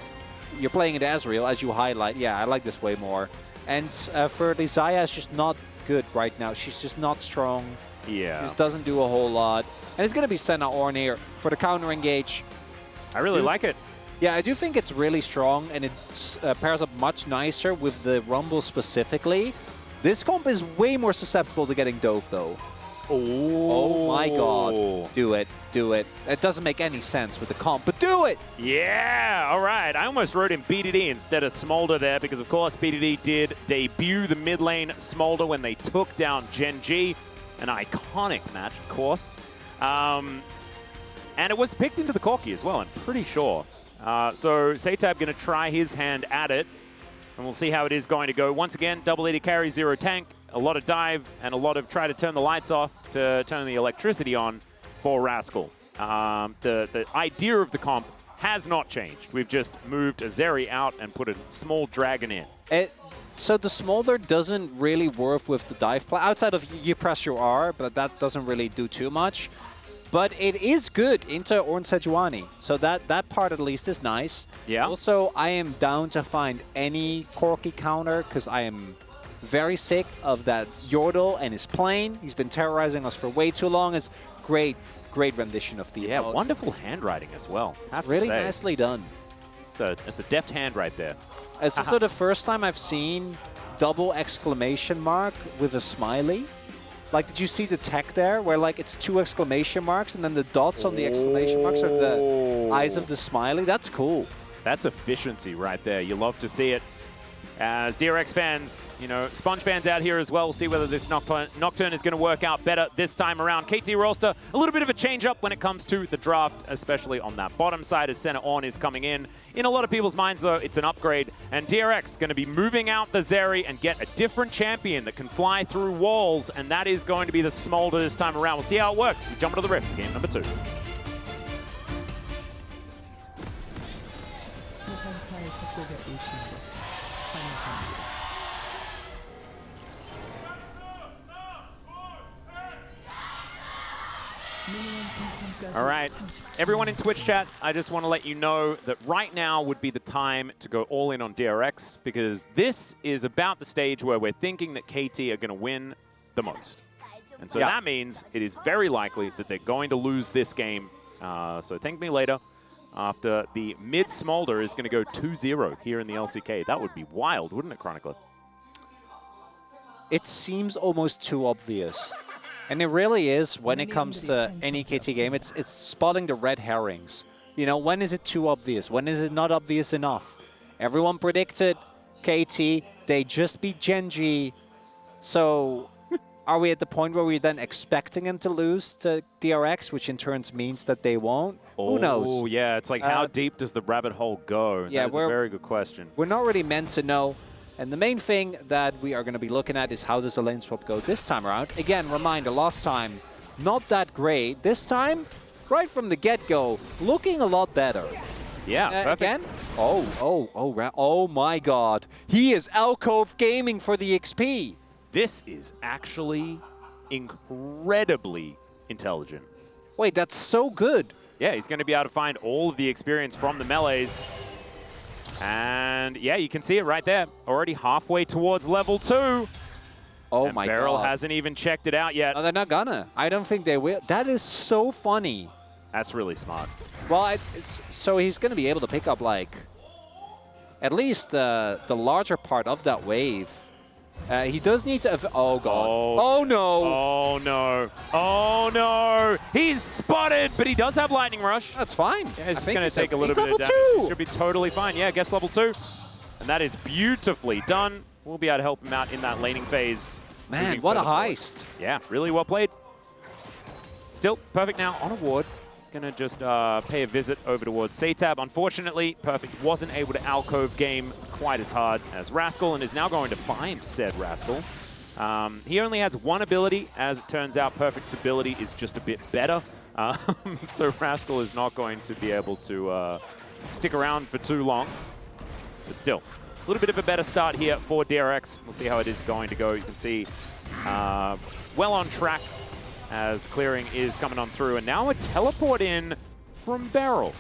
you're playing into Ezreal, as you highlight. Yeah, I like this way more. And thirdly, Xayah is just not good right now. She's just not strong. Yeah. She just doesn't do a whole lot. And it's going to be Senna Ornir for the counter engage. I really like it. Yeah, I do think it's really strong, and it pairs up much nicer with the Rumble specifically. This comp is way more susceptible to getting dove, though. Oh my god. Do it. Do it. It doesn't make any sense with the comp, but do it! Yeah, all right. I almost wrote in BDD instead of Smolder there because, of course, BDD did debut the mid lane Smolder when they took down Gen G. An iconic match, of course. And it was picked into the Corki as well, I'm pretty sure. So Seitab going to try his hand at it, and we'll see how it is going to go. Once again, double AD carry, 0 tank, a lot of dive, and a lot of try to turn the lights off to turn the electricity on for Rascal. The idea of the comp has not changed. We've just moved a Zeri out and put a small dragon in. So the Smolder doesn't really work with the dive play, outside of you press your R, but that doesn't really do too much. But it is good into Ornn Sejuani, so that part at least is nice. Yeah. Also, I am down to find any Corki counter, because I am very sick of that Yordle and his plane. He's been terrorizing us for way too long. It's great rendition of the emote. Wonderful handwriting as well. It's really nicely done. It's a deft hand right there. It's also the first time I've seen double exclamation mark with a smiley. Like, did you see the tech there, where like it's 2 exclamation marks and then the dots on the exclamation marks are the eyes of the smiley? That's cool. That's efficiency right there. You love to see it. As DRX fans, you know, Sponge fans out here as well, we'll see whether this Nocturne is going to work out better this time around. KT Rolster, a little bit of a change-up when it comes to the draft, especially on that bottom side as Senna Ornn is coming in. In a lot of people's minds, though, it's an upgrade, and DRX going to be moving out the Zeri and get a different champion that can fly through walls, and that is going to be the Smolder this time around. We'll see how it works. We jump into the rift for game number 2. 소환사의 협곡에 오신 것을 환영합니다. All right, everyone in Twitch chat, I just want to let you know that right now would be the time to go all in on DRX, because this is about the stage where we're thinking that KT are going to win the most. And so that means it is very likely that they're going to lose this game. So thank me later after the mid Smolder is going to go 2-0 here in the LCK. That would be wild, wouldn't it, Chronicler? It seems almost too obvious. And it really is when it comes to any KT game. It's spotting the red herrings. You know, when is it too obvious? When is it not obvious enough? Everyone predicted KT. They just beat Genji. So are we at the point where we're then expecting them to lose to DRX, which in turn means that they won't? Who knows? Oh, yeah. It's like, how deep does the rabbit hole go? Yeah, that is a very good question. We're not really meant to know. And the main thing that we are going to be looking at is how does the lane swap go this time around. Again, reminder, last time, not that great. This time, right from the get-go, looking a lot better. Yeah, perfect. Again? Oh my god. He is Alcove Gaming for the XP. This is actually incredibly intelligent. Wait, that's so good. Yeah, he's going to be able to find all of the experience from the melees. And yeah, you can see it right there. Already halfway towards level 2. Oh and my Beryl god. hasn't even checked it out yet. No, they're not gonna. I don't think they will. That is so funny. That's really smart. Well, so he's going to be able to pick up, like, at least the larger part of that wave. He does need to... Oh, God. Oh, no. Oh, no. Oh, no. He's spotted, but he does have Lightning Rush. That's fine. Yeah, it's just going to take a little bit of damage. Should be totally fine. Yeah, guess level 2. And that is beautifully done. We'll be able to help him out in that laning phase. Man, what a heist. Yeah, really well played. Still, Perfect now on a ward. Gonna just pay a visit over towards Satab. Unfortunately, Perfect wasn't able to alcove game quite as hard as Rascal, and is now going to find said Rascal. He only has one ability. As it turns out, Perfect's ability is just a bit better. So Rascal is not going to be able to stick around for too long. But still, a little bit of a better start here for DRX. We'll see how it is going to go. You can see well on track as the clearing is coming on through. And now a teleport in from Beryl.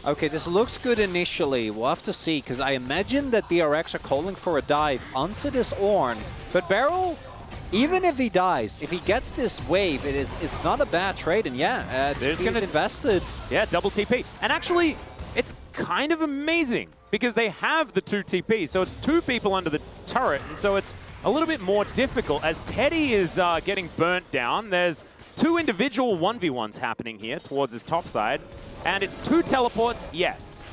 Okay, this looks good initially. We'll have to see, because I imagine that DRX are calling for a dive onto this Ornn. But Beryl, even if he dies, if he gets this wave, it's not a bad trade. And yeah, he's invested. Yeah, double TP. And actually, it's kind of amazing, because they have the 2 TP. So it's 2 people under the turret. And so it's a little bit more difficult as Teddy is getting burnt down. There's 2 individual 1v1s happening here towards his top side. And it's 2 teleports, yes.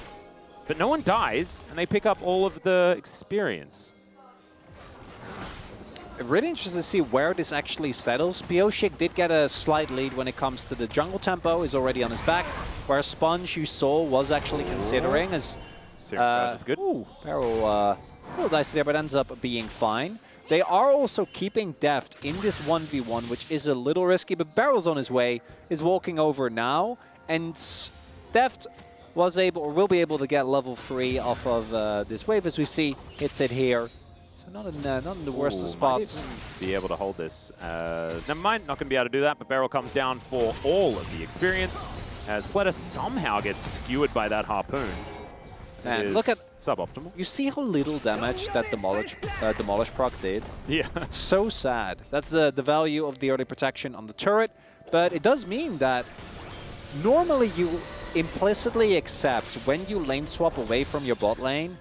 But no one dies, and they pick up all of the experience. Really interested to see where this actually settles. Pioshik did get a slight lead when it comes to the jungle tempo, is already on his back. Where Sponge, you saw, was actually considering as... Is good. Ooh, Beryl, a little dicey there, but ends up being fine. They are also keeping Deft in this 1v1, which is a little risky, but Beryl's on his way, is walking over now, and Deft was able, or will be able to get level 3 off of this wave, as we see. Hits it here. So not in the worst of spots. Be able to hold this. Never mind, not going to be able to do that, but Beryl comes down for all of the experience, as Pleta somehow gets skewered by that harpoon. Man, look at suboptimal. You see how little damage that Demolish proc did? Yeah. So sad. That's the value of the early protection on the turret, but it does mean that normally you implicitly accept when you lane swap away from your bot lane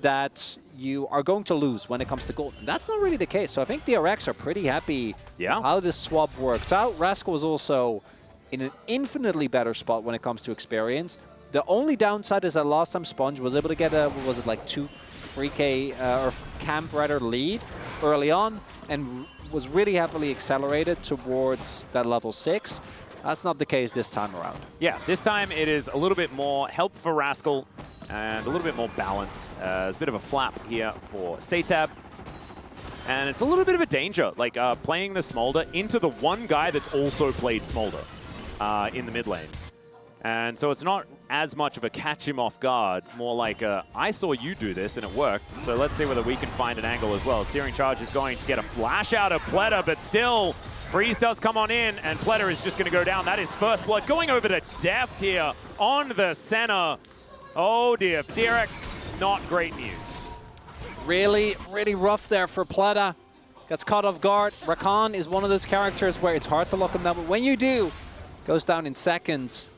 that you are going to lose when it comes to gold. That's not really the case. So I think DRX are pretty happy how this swap worked out. Rascal was also in an infinitely better spot when it comes to experience. The only downside is that last time Sponge was able to get a, what was it, like 2 3K or camp rather lead early on, and was really heavily accelerated towards that level 6. That's not the case this time around. Yeah, this time it is a little bit more help for Rascal and a little bit more balance. There's a bit of a flap here for Satab. And it's a little bit of a danger, like playing the Smolder into the one guy that's also played Smolder in the mid lane. And so it's not as much of a catch him off guard, more like a, I saw you do this and it worked, so let's see whether we can find an angle as well. Searing Charge is going to get a flash out of Pleta, but still, Freeze does come on in, and Pleta is just going to go down. That is first blood. Going over to Deft here on the center. Oh dear, DRX, not great news. Really, really rough there for Pleta. Gets caught off guard. Rakan is one of those characters where it's hard to lock him down, but when you do, goes down in seconds.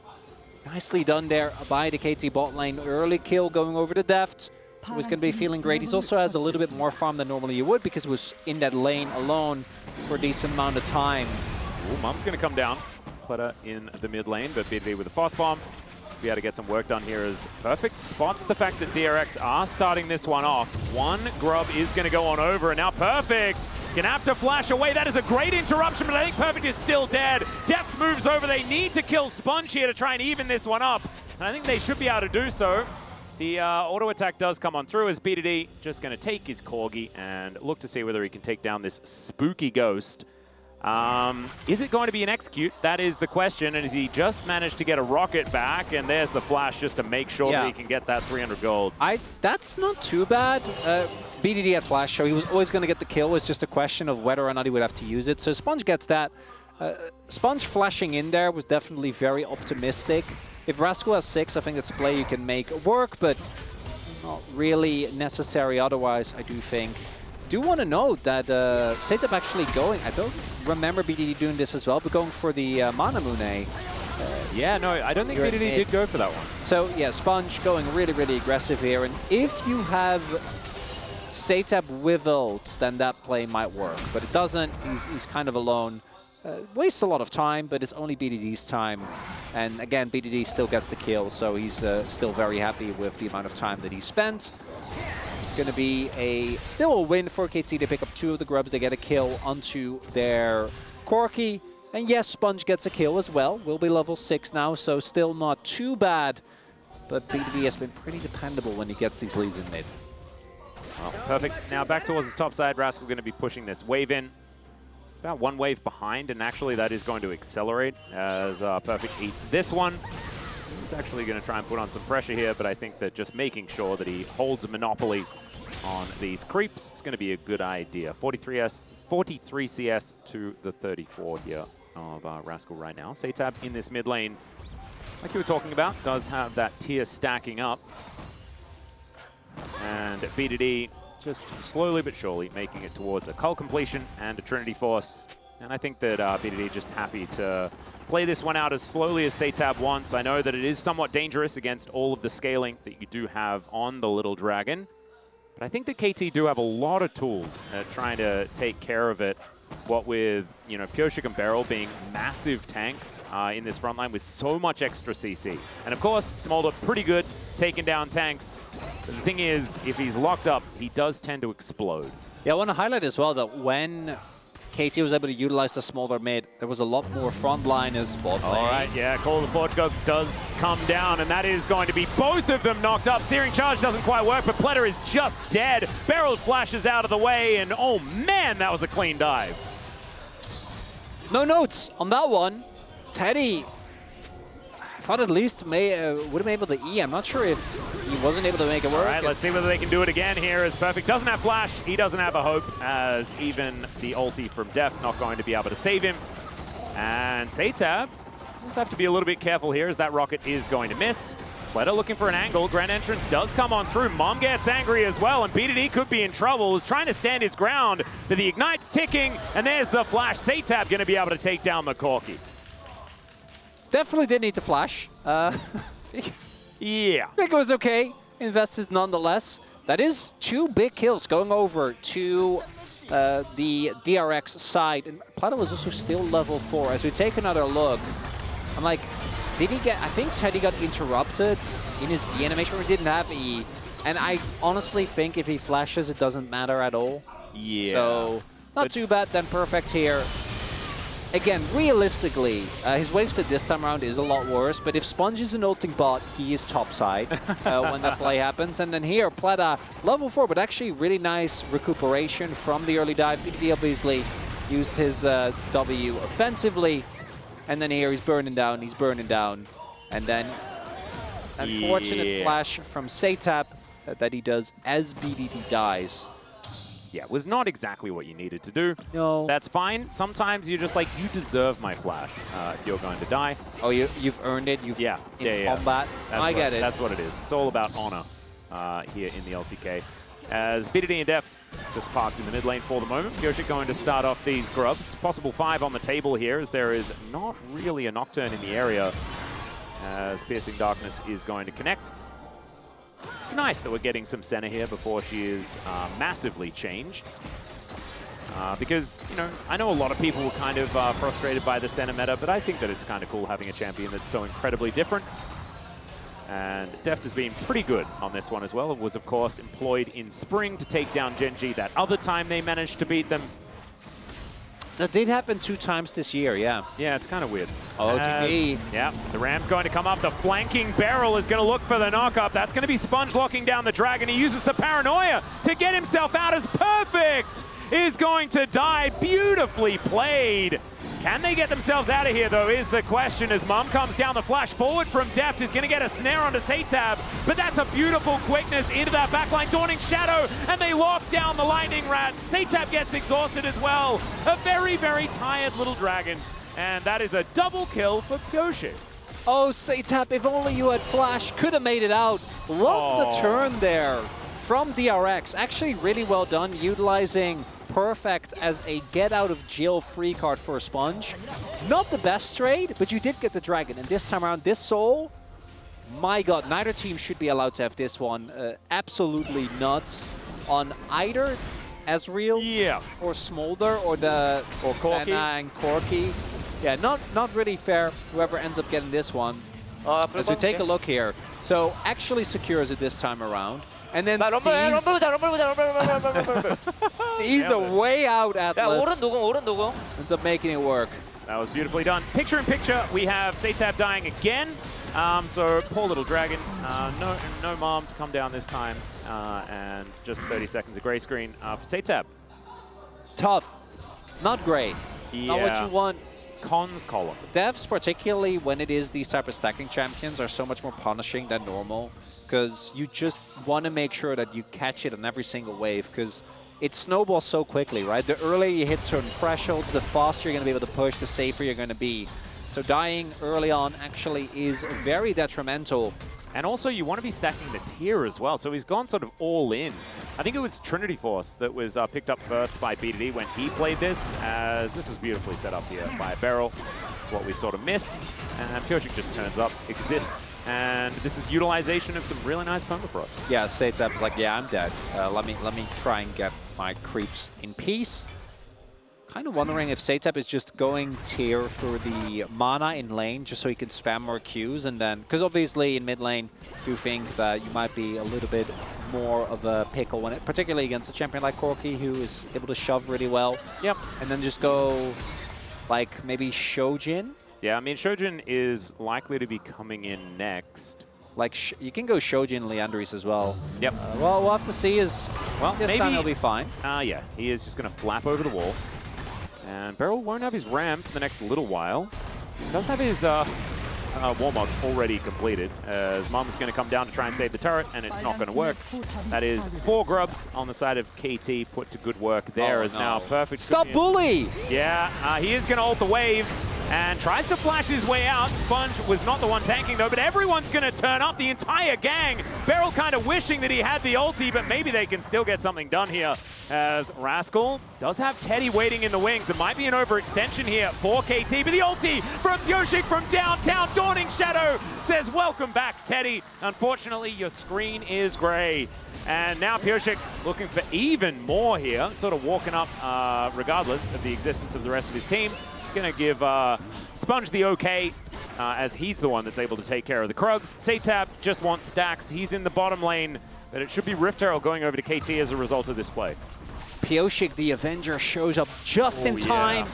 Nicely done there by the KT bot lane. Early kill going over to Deft. He was going to be feeling great. He also has a little bit more farm than normally you would because he was in that lane alone for a decent amount of time. Ooh, Mum's going to come down. Pleta in the mid lane, but BDD with a fast bomb. Be able to get some work done here is perfect. Spots the fact that DRX are starting this one off. One grub is going to go on over, and now Perfect gonna have to flash away. That is a great interruption, but I think Perfect is still dead. Deft moves over. They need to kill Sponge here to try and even this one up, and I think they should be able to do so. The auto attack does come on through as BDD just gonna take his Corgi and look to see whether he can take down this spooky ghost. Is it going to be an execute? That is the question, and has he just managed to get a rocket back, and there's the flash just to make sure that he can get that 300 gold. That's not too bad. BDD had flash, so he was always going to get the kill. It's just a question of whether or not he would have to use it. So Sponge gets that. Sponge flashing in there was definitely very optimistic. If Rascal has 6, I think that's a play you can make work, but not really necessary otherwise, I do think. Do want to note that Setap actually going, I don't remember BDD doing this as well, but going for the Manamune. Yeah, no, I don't think BDD did go for that one. So yeah, Sponge going really, really aggressive here, and if you have Setap with ult, then that play might work, but it doesn't. He's kind of alone. Wastes a lot of time, but it's only BDD's time. And again, BDD still gets the kill, so he's still very happy with the amount of time that he spent. It's going to be still a win for KT. They pick up 2 of the grubs. They get a kill onto their Corki. And yes, Sponge gets a kill as well. Will be level 6 now, so still not too bad. But BDD has been pretty dependable when he gets these leads in mid. Well, perfect. Now back towards the top side. Rascal going to be pushing this wave in. About 1 wave behind, and actually that is going to accelerate as Perfect eats this one. He's actually going to try and put on some pressure here, but I think that just making sure that he holds a monopoly on these creeps is going to be a good idea. 43 CS to the 34 here of Rascal right now. Setap in this mid lane, like you were talking about, does have that tier stacking up. And BDD just slowly but surely making it towards a Cull completion and a Trinity Force. And I think that BDD just happy to play this one out as slowly as Setap wants. I know that it is somewhat dangerous against all of the scaling that you do have on the Little Dragon. But I think that KT do have a lot of tools at trying to take care of it. What with, you know, Pyosik and Beryl being massive tanks in this front line with so much extra CC. And of course, Smolder pretty good taking down tanks. But the thing is, if he's locked up, he does tend to explode. Yeah, I want to highlight as well that when KT was able to utilize the Smolder mid, there was a lot more frontliners bot lane. All right, yeah, Call of the Forge does come down, and that is going to be both of them knocked up. Searing Charge doesn't quite work, but Pleta is just dead. Beryl flashes out of the way, and oh man, that was a clean dive. No notes on that one. Teddy, I thought at least would have been able to E. I'm not sure if he wasn't able to make it work. All right, let's see whether they can do it again here as Perfect doesn't have flash. He doesn't have a hope, as even the ulti from Deft not going to be able to save him. And Setap just have to be a little bit careful here as that rocket is going to miss. Pleta looking for an angle. Grand Entrance does come on through. Mom gets angry as well, and BDD could be in trouble. He's trying to stand his ground, but the Ignite's ticking, and there's the flash. Setap going to be able to take down the Corki. Definitely did need the flash. Yeah. I think it was okay. Invested nonetheless. That is 2 big kills going over to the DRX side. And Pleta was also still level 4. As we take another look, I'm like, did he get... I think Teddy got interrupted in his E animation, or didn't have E. And I honestly think if he flashes, it doesn't matter at all. Yeah. So, not too bad then. Perfect here. Again, realistically, his wasted this time around is a lot worse, but if Sponge is an ulting bot, he is topside when that play happens. And then here, Pleta, level 4, but actually really nice recuperation from the early dive. BDD obviously used his W offensively. And then here, he's burning down. And then unfortunate flash from Satap that he does as BDD dies. Yeah, it was not exactly what you needed to do. No. That's fine. Sometimes you're just like, you deserve my flash if you're going to die. Oh, you've earned it. You've Yeah, in combat. I get it. That's what it is. It's all about honor here in the LCK. As BDD and Deft just parked in the mid lane for the moment. Pyoshik going to start off these grubs. Possible 5 on the table here, as there is not really a Nocturne in the area, as Piercing Darkness is going to connect. It's nice that we're getting some Senna here before she is massively changed. Because, you know, I know a lot of people were kind of frustrated by the Senna meta, but I think that it's kind of cool having a champion that's so incredibly different. And Deft has been pretty good on this one as well. It was, of course, employed in Spring to take down Genji that other time they managed to beat them. That did happen 2 times this year, yeah. Yeah, it's kind of weird. OTP. Yeah, the Ram's going to come up. The flanking barrel is going to look for the knock-up. That's going to be Sponge locking down the Dragon. He uses the paranoia to get himself out as Perfect is going to die. Beautifully played. Can they get themselves out of here, though, is the question, as Mum comes down the flash forward from Deft, is going to get a snare onto Satab, but that's a beautiful quickness into that backline. Dawning Shadow, and they lock down the Lightning Rat. Satab gets exhausted as well. A very, very tired little Dragon, and that is a double kill for Pyoshik. Oh, Satab, if only you had flash, could have made it out. Love the turn there from DRX. Actually, really well done, utilizing Perfect as a get-out-of-jail free card for a Sponge. Not the best trade, but you did get the Dragon. And this time around, this Soul, my god, neither team should be allowed to have this one. Absolutely nuts on either Ezreal or Smolder or Corki. Senna and Corki. Yeah, not really fair, whoever ends up getting this one. As we take a look here. So actually secures it this time around. And then sees a way out Atlas. Ends up making it work. That was beautifully done. Picture in picture, we have Satab dying again. So poor little Dragon. No Mom to come down this time. And just 30 seconds of gray screen for Satab. Tough. Not great. Yeah. Not what you want. Cons column. Devs, particularly when it is these type of stacking champions, are so much more punishing than normal. Because you just want to make sure that you catch it on every single wave, because it snowballs so quickly, right? The earlier you hit certain thresholds, the faster you're going to be able to push, the safer you're going to be. So dying early on actually is very detrimental. And also, you want to be stacking the tier as well. So he's gone sort of all in. I think it was Trinity Force that was picked up first by BDD when he played this, as this was beautifully set up here by a barrel. That's what we sort of missed. And Pyoshik just turns up, exists, and this is utilization of some really nice permafrost. Yeah, Satab's like, yeah, I'm dead. Let me try and get my creeps in peace. Kind of wondering if Satab is just going tier for the mana in lane, just so he can spam more Qs, and then, because obviously in mid lane, you think that you might be a little bit more of a pickle when it, particularly against a champion like Corki, who is able to shove really well. Yep. And then just go, like, maybe Shojin. Yeah, I mean, Shojin is likely to be coming in next. Like, you can go Shojin Leandris as well. Yep. Well, we'll have to see. This maybe time he'll be fine. Yeah, he is just going to flap over the wall. And Beryl won't have his ram for the next little while. He does have his warm-ups already completed, as Mom's going to come down to try and save the turret, and it's not going to work. That is 4 grubs on the side of KT put to good work there. Now Perfect. Stop bully! Yeah, he is going to ult the wave and tries to flash his way out. Sponge was not the one tanking though, but everyone's going to turn up, the entire gang. Beryl kind of wishing that he had the ulti, but maybe they can still get something done here, as Rascal does have Teddy waiting in the wings. It might be an overextension here for KT, but the ulti from Pyoshik from downtown. Dawning Shadow says, welcome back, Teddy. Unfortunately, your screen is gray. And now Pyoshik looking for even more here, sort of walking up regardless of the existence of the rest of his team. Going to give Sponge the okay, as he's the one that's able to take care of the Krugs. Satab just wants stacks. He's in the bottom lane, but it should be Rift Herald going over to KT as a result of this play. Pyoshik, the Avenger, shows up just in time,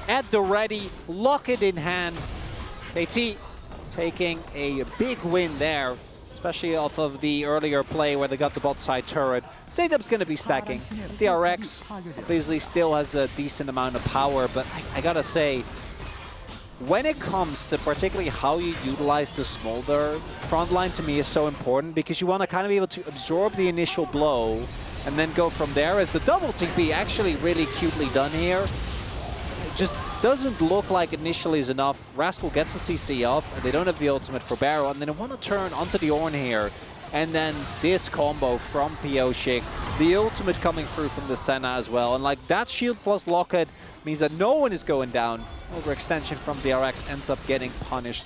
at the ready, lock it in hand. KT taking a big win there, especially off of the earlier play where they got the bot side turret. Satab's going to be stacking. DRX obviously still has a decent amount of power, but I gotta say, when it comes to particularly how you utilize the Smolder, frontline to me is so important because you want to kind of be able to absorb the initial blow and then go from there. As the double TP actually really cutely done here. It just doesn't look like initially is enough. Rascal gets the CC off, and they don't have the ultimate for Barrow, and then they want to turn onto the Ornn here. And then this combo from Pioshik, the ultimate coming through from the Senna as well. And like that shield plus Locket means that no one is going down. Overextension from DRX ends up getting punished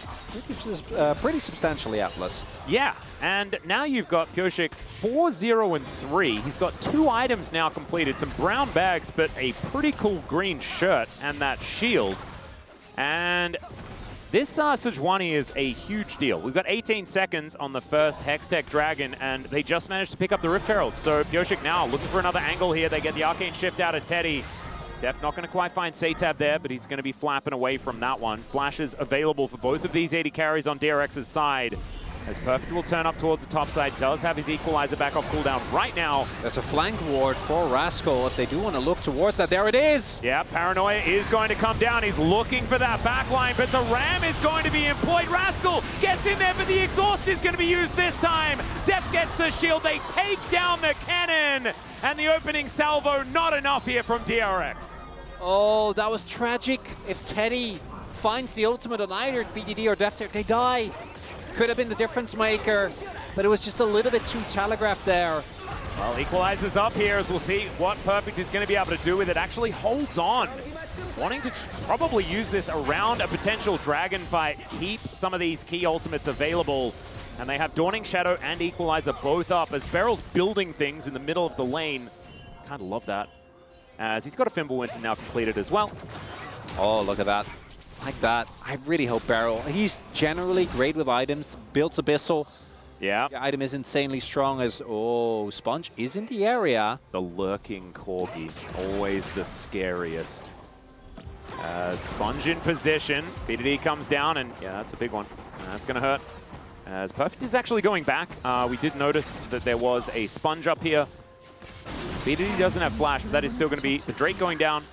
pretty substantially, Atlas. Yeah, and now you've got Pioshik 4-0-3. He's got 2 items now completed, some brown bags, but a pretty cool green shirt and that shield. And this Sejuani is a huge deal. We've got 18 seconds on the first Hextech Dragon, and they just managed to pick up the Rift Herald. So Pioshik now looking for another angle here. They get the Arcane Shift out of Teddy. Def not going to quite find Satab there, but he's going to be flapping away from that one. Flashes available for both of these 80 carries on DRX's side. As Perfect will turn up towards the top side, does have his Equalizer back off cooldown right now. There's a flank ward for Rascal if they do want to look towards that. There it is! Yeah, Paranoia is going to come down. He's looking for that backline, but the Ram is going to be employed. Rascal gets in there, but the Exhaust is going to be used this time. Def gets the shield. They take down the cannon. And the opening salvo, not enough here from DRX. Oh, that was tragic. If Teddy finds the ultimate on either BDD or Def, they die. Could have been the difference maker, but it was just a little bit too telegraphed there. Well, Equalizer's up here as we'll see what Perfect is going to be able to do with it. Actually holds on, wanting to probably use this around a potential dragon fight, keep some of these key ultimates available. And they have Dawning Shadow and Equalizer both up as Beryl's building things in the middle of the lane. Kind of love that. As he's got a Fimbulwinter now completed as well. Oh, look at that. Like that. I really hope Beryl. He's generally great with items. Builds Abyssal. Yeah. The item is insanely strong as... Oh, Sponge is in the area. The lurking Corgi. Always the scariest. Sponge in position. BDD comes down and yeah, that's a big one. That's going to hurt. As Perfect is actually going back. We did notice that there was a Sponge up here. BDD doesn't have Flash, but that is still going to be the Drake going down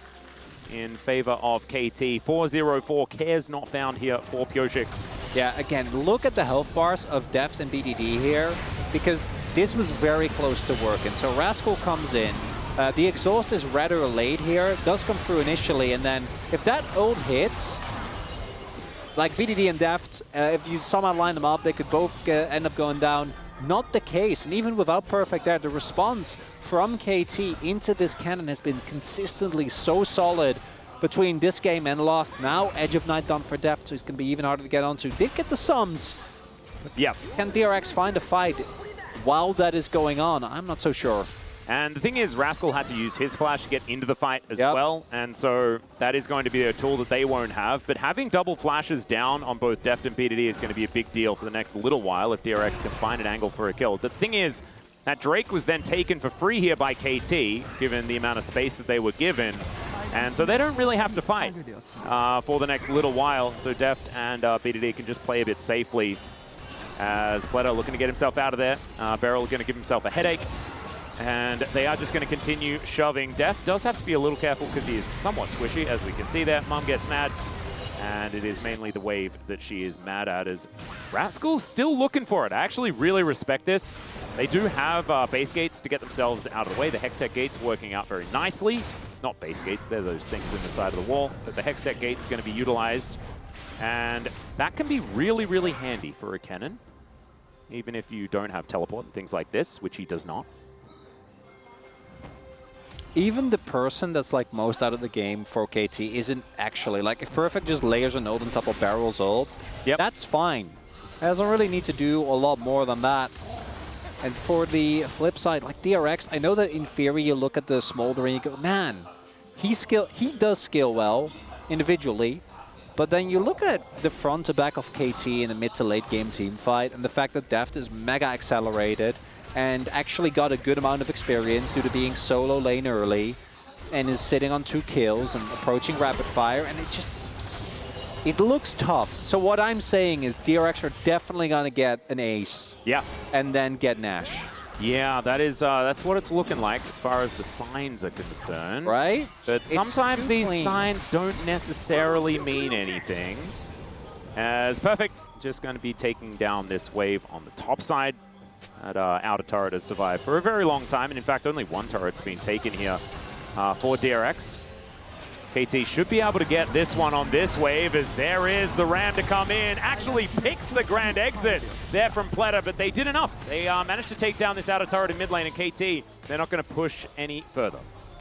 in favor of KT. 4-0-4, cares not found here for Pioshik. Yeah, again, look at the health bars of Deft and BDD here, because this was very close to working. So Rascal comes in. The exhaust is rather late here. Does come through initially, and then if that ult hits, like BDD and Deft, if you somehow line them up, they could both end up going down. Not the case, and even without Perfect there, the response from KT into this cannon has been consistently so solid between this game and last. Now Edge of Night done for Deft, so he's going to be even harder to get onto. Did get the sums. Yeah. Can DRX find a fight while that is going on? I'm not so sure. And the thing is, Rascal had to use his Flash to get into the fight as well, and so that is going to be a tool that they won't have. But having double Flashes down on both Deft and BDD is going to be a big deal for the next little while if DRX can find an angle for a kill. The thing is, that Drake was then taken for free here by KT, given the amount of space that they were given. And so they don't really have to fight for the next little while. So Deft and BDD can just play a bit safely. As Pleto looking to get himself out of there. Beryl going to give himself a headache. And they are just going to continue shoving. Deft does have to be a little careful because he is somewhat squishy, as we can see there. Mum gets mad. And it is mainly the wave that she is mad at, as Rascal's still looking for it. I actually really respect this. They do have base gates to get themselves out of the way. The Hextech gates working out very nicely. Not base gates, they're those things in the side of the wall. But the Hextech gate's going to be utilized. And that can be really, really handy for a cannon. Even if you don't have teleport and things like this, which he does not. Even the person that's like most out of the game for KT isn't actually, like if Perfect just layers an ult on top of Barrel's ult, that's fine. It doesn't really need to do a lot more than that. And for the flip side, like DRX, I know that in theory you look at the Smolder and you go, man, he does skill well individually, but then you look at the front to back of KT in a mid to late game team fight and the fact that Deft is mega accelerated and actually got a good amount of experience due to being solo lane early and is sitting on 2 kills and approaching rapid fire, and it looks tough. So what I'm saying is DRX are definitely going to get an ace. Yeah. And then get Nash. Yeah, that's what it's looking like as far as the signs are concerned. Right? But It's sometimes too these clean. signs don't necessarily mean anything. As Perfect just going to be taking down this wave on the top side. That outer turret has survived for a very long time, and in fact only one turret's been taken here for DRX. KT should be able to get this one on this wave as there is the Ram to come in. Actually picks the grand exit there from Pleta, but they did enough. They managed to take down this outer turret in mid lane, and KT, they're not going to push any further.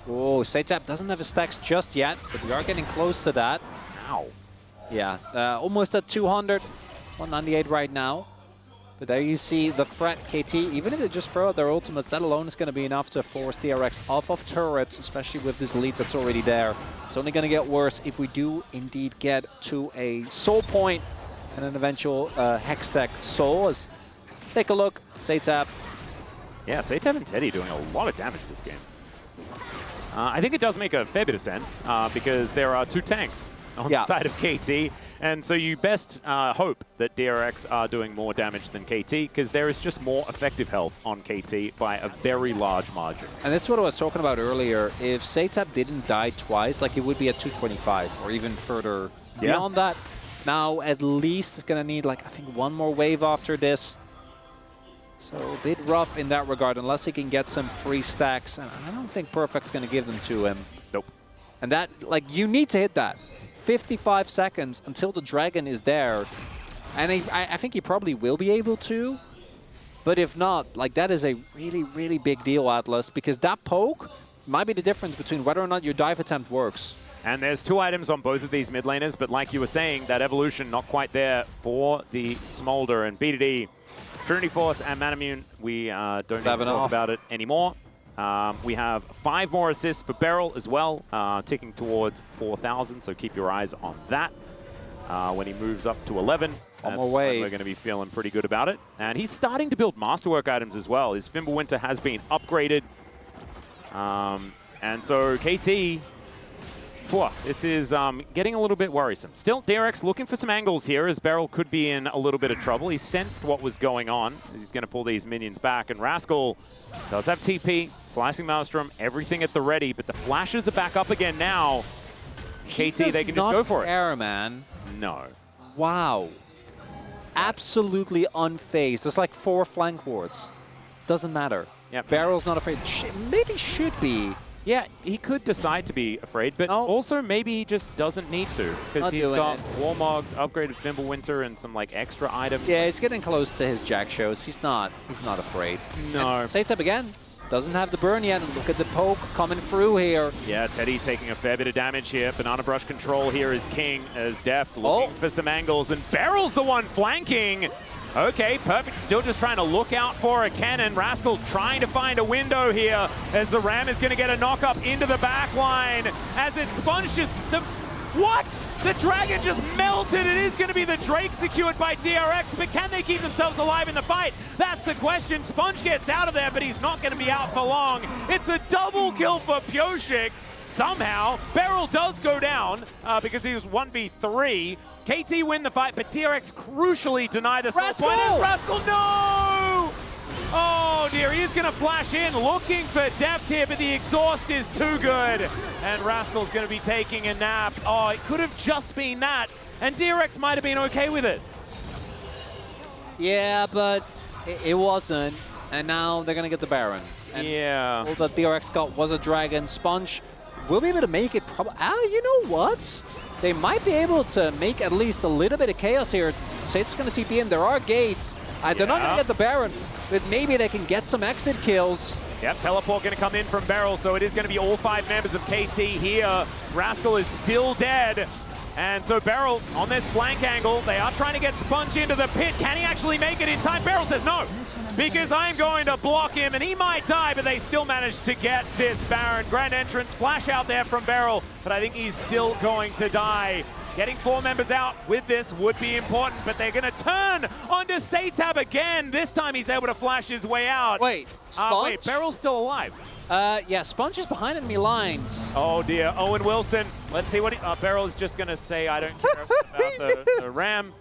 Oh, Satap doesn't have his stacks just yet, but we are getting close to that. Ow. Yeah, almost at 200, 198 right now. But there you see the threat, KT. Even if they just throw out their ultimates, that alone is going to be enough to force DRX off of turrets, especially with this lead that's already there. It's only going to get worse if we do indeed get to a soul point and an eventual Hextech soul. Let's take a look. Satap. Yeah, Satap and Teddy doing a lot of damage this game. I think it does make a fair bit of sense because there are two tanks on the side of KT. And so you best hope that DRX are doing more damage than KT because there is just more effective health on KT by a very large margin. And this is what I was talking about earlier. If Satap didn't die twice, like it would be at 225 or even further beyond that. Now at least it's going to need like I think one more wave after this. So a bit rough in that regard unless he can get some free stacks. And I don't think Perfect's going to give them to him. Nope. And that, like, you need to hit that. 55 seconds until the dragon is there. And I think he probably will be able to. But if not, like, that is a really, really big deal, Atlas, because that poke might be the difference between whether or not your dive attempt works. And there's two items on both of these mid laners, but like you were saying, that evolution not quite there for the Smolder and BDD. Trinity Force and Manamune, we don't need to talk about it anymore. We have 5 more assists for Beryl as well, ticking towards 4,000, so keep your eyes on that. When he moves up to 11, that's when we're going to be feeling pretty good about it. And he's starting to build Masterwork items as well. His Fimbulwinter has been upgraded. And so KT, this is getting a little bit worrisome. Still, DRX looking for some angles here as Beryl could be in a little bit of trouble. He sensed what was going on as he's going to pull these minions back. And Rascal does have TP, Slicing Maelstrom, everything at the ready, but the flashes are back up again now. KT, they can just go for it. Man. No. Wow. Absolutely unfazed. There's like 4 flank wards. Doesn't matter. Yep. Beryl's not afraid. Maybe should be. Yeah, he could decide to be afraid, but also maybe he just doesn't need to because he's got Warmogs, upgraded Fimbulwinter, and some like extra items. Yeah, he's getting close to his Jack shows. He's not afraid. No. Satap again. Doesn't have the burn yet. And look at the poke coming through here. Yeah, Teddy taking a fair bit of damage here. Banana Brush control here is king as Def looking for some angles, and Beryl's the one flanking. Okay, Perfect still just trying to look out for a cannon. Rascal trying to find a window here as the Ram is going to get a knock up into the back line as it sponges. What? The dragon just melted. It is going to be the Drake secured by DRX, but can they keep themselves alive in the fight? That's the question. Sponge gets out of there, but he's not going to be out for long. It's a double kill for Pyoshik. Somehow, Beryl does go down because he was 1v3. KT win the fight, but DRX crucially deny the soul point. And Rascal, no! Oh dear, he's going to flash in, looking for depth here, but the exhaust is too good. And Rascal's going to be taking a nap. Oh, it could have just been that, and DRX might have been okay with it. Yeah, but it wasn't, and now they're going to get the Baron. And all that DRX got was a dragon. Sponge will be able to make it you know what? They might be able to make at least a little bit of chaos here. Satap's going to TP in. There are gates. They're not going to get the Baron, but maybe they can get some exit kills. Yep, teleport going to come in from Beryl, so it is going to be all 5 members of KT here. Rascal is still dead. And so Beryl on this flank angle, they are trying to get Sponge into the pit. Can he actually make it in time? Beryl says no, because I'm going to block him, and he might die, but they still managed to get this Baron. Grand entrance, flash out there from Beryl, but I think he's still going to die. Getting 4 members out with this would be important, but they're going to turn onto Satap again. This time he's able to flash his way out. Wait, Sponge? Wait, Beryl's still alive. Yeah, Sponge is behind enemy lines. Oh dear, Owen Wilson. Let's see what Beryl is just going to say, I don't care about the Ram.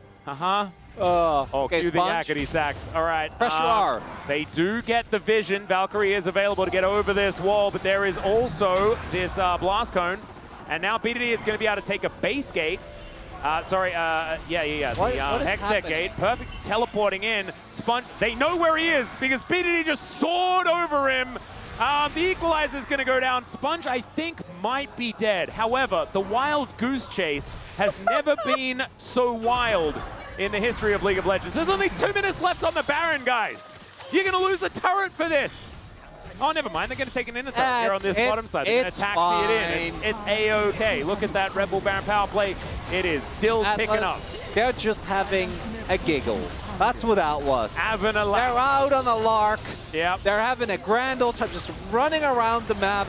Oh, okay, cue the Sponge. yakety sacks. All right. Pressure R. They do get the vision. Valkyrie is available to get over this wall, but there is also this blast cone. And now BDD is going to be able to take a base gate. What The is Hex Deck happening? gate. Perfect's teleporting in. Sponge, they know where he is because BDD just soared over him. The equalizer is going to go down. Sponge, I think, might be dead. However, the wild goose chase has never been so wild in the history of League of Legends. There's only 2 minutes left on the Baron, guys. You're going to lose a turret for this. Oh, never mind. They're going to take an inner turret here on this bottom side. They're going to taxi it in. It's A-OK. Look at that Red Bull Baron power play. It is still ticking up. They're just having a giggle. That's what that was. Having a They're laugh. out on a lark. Yep. They're having a grand old time, just running around the map.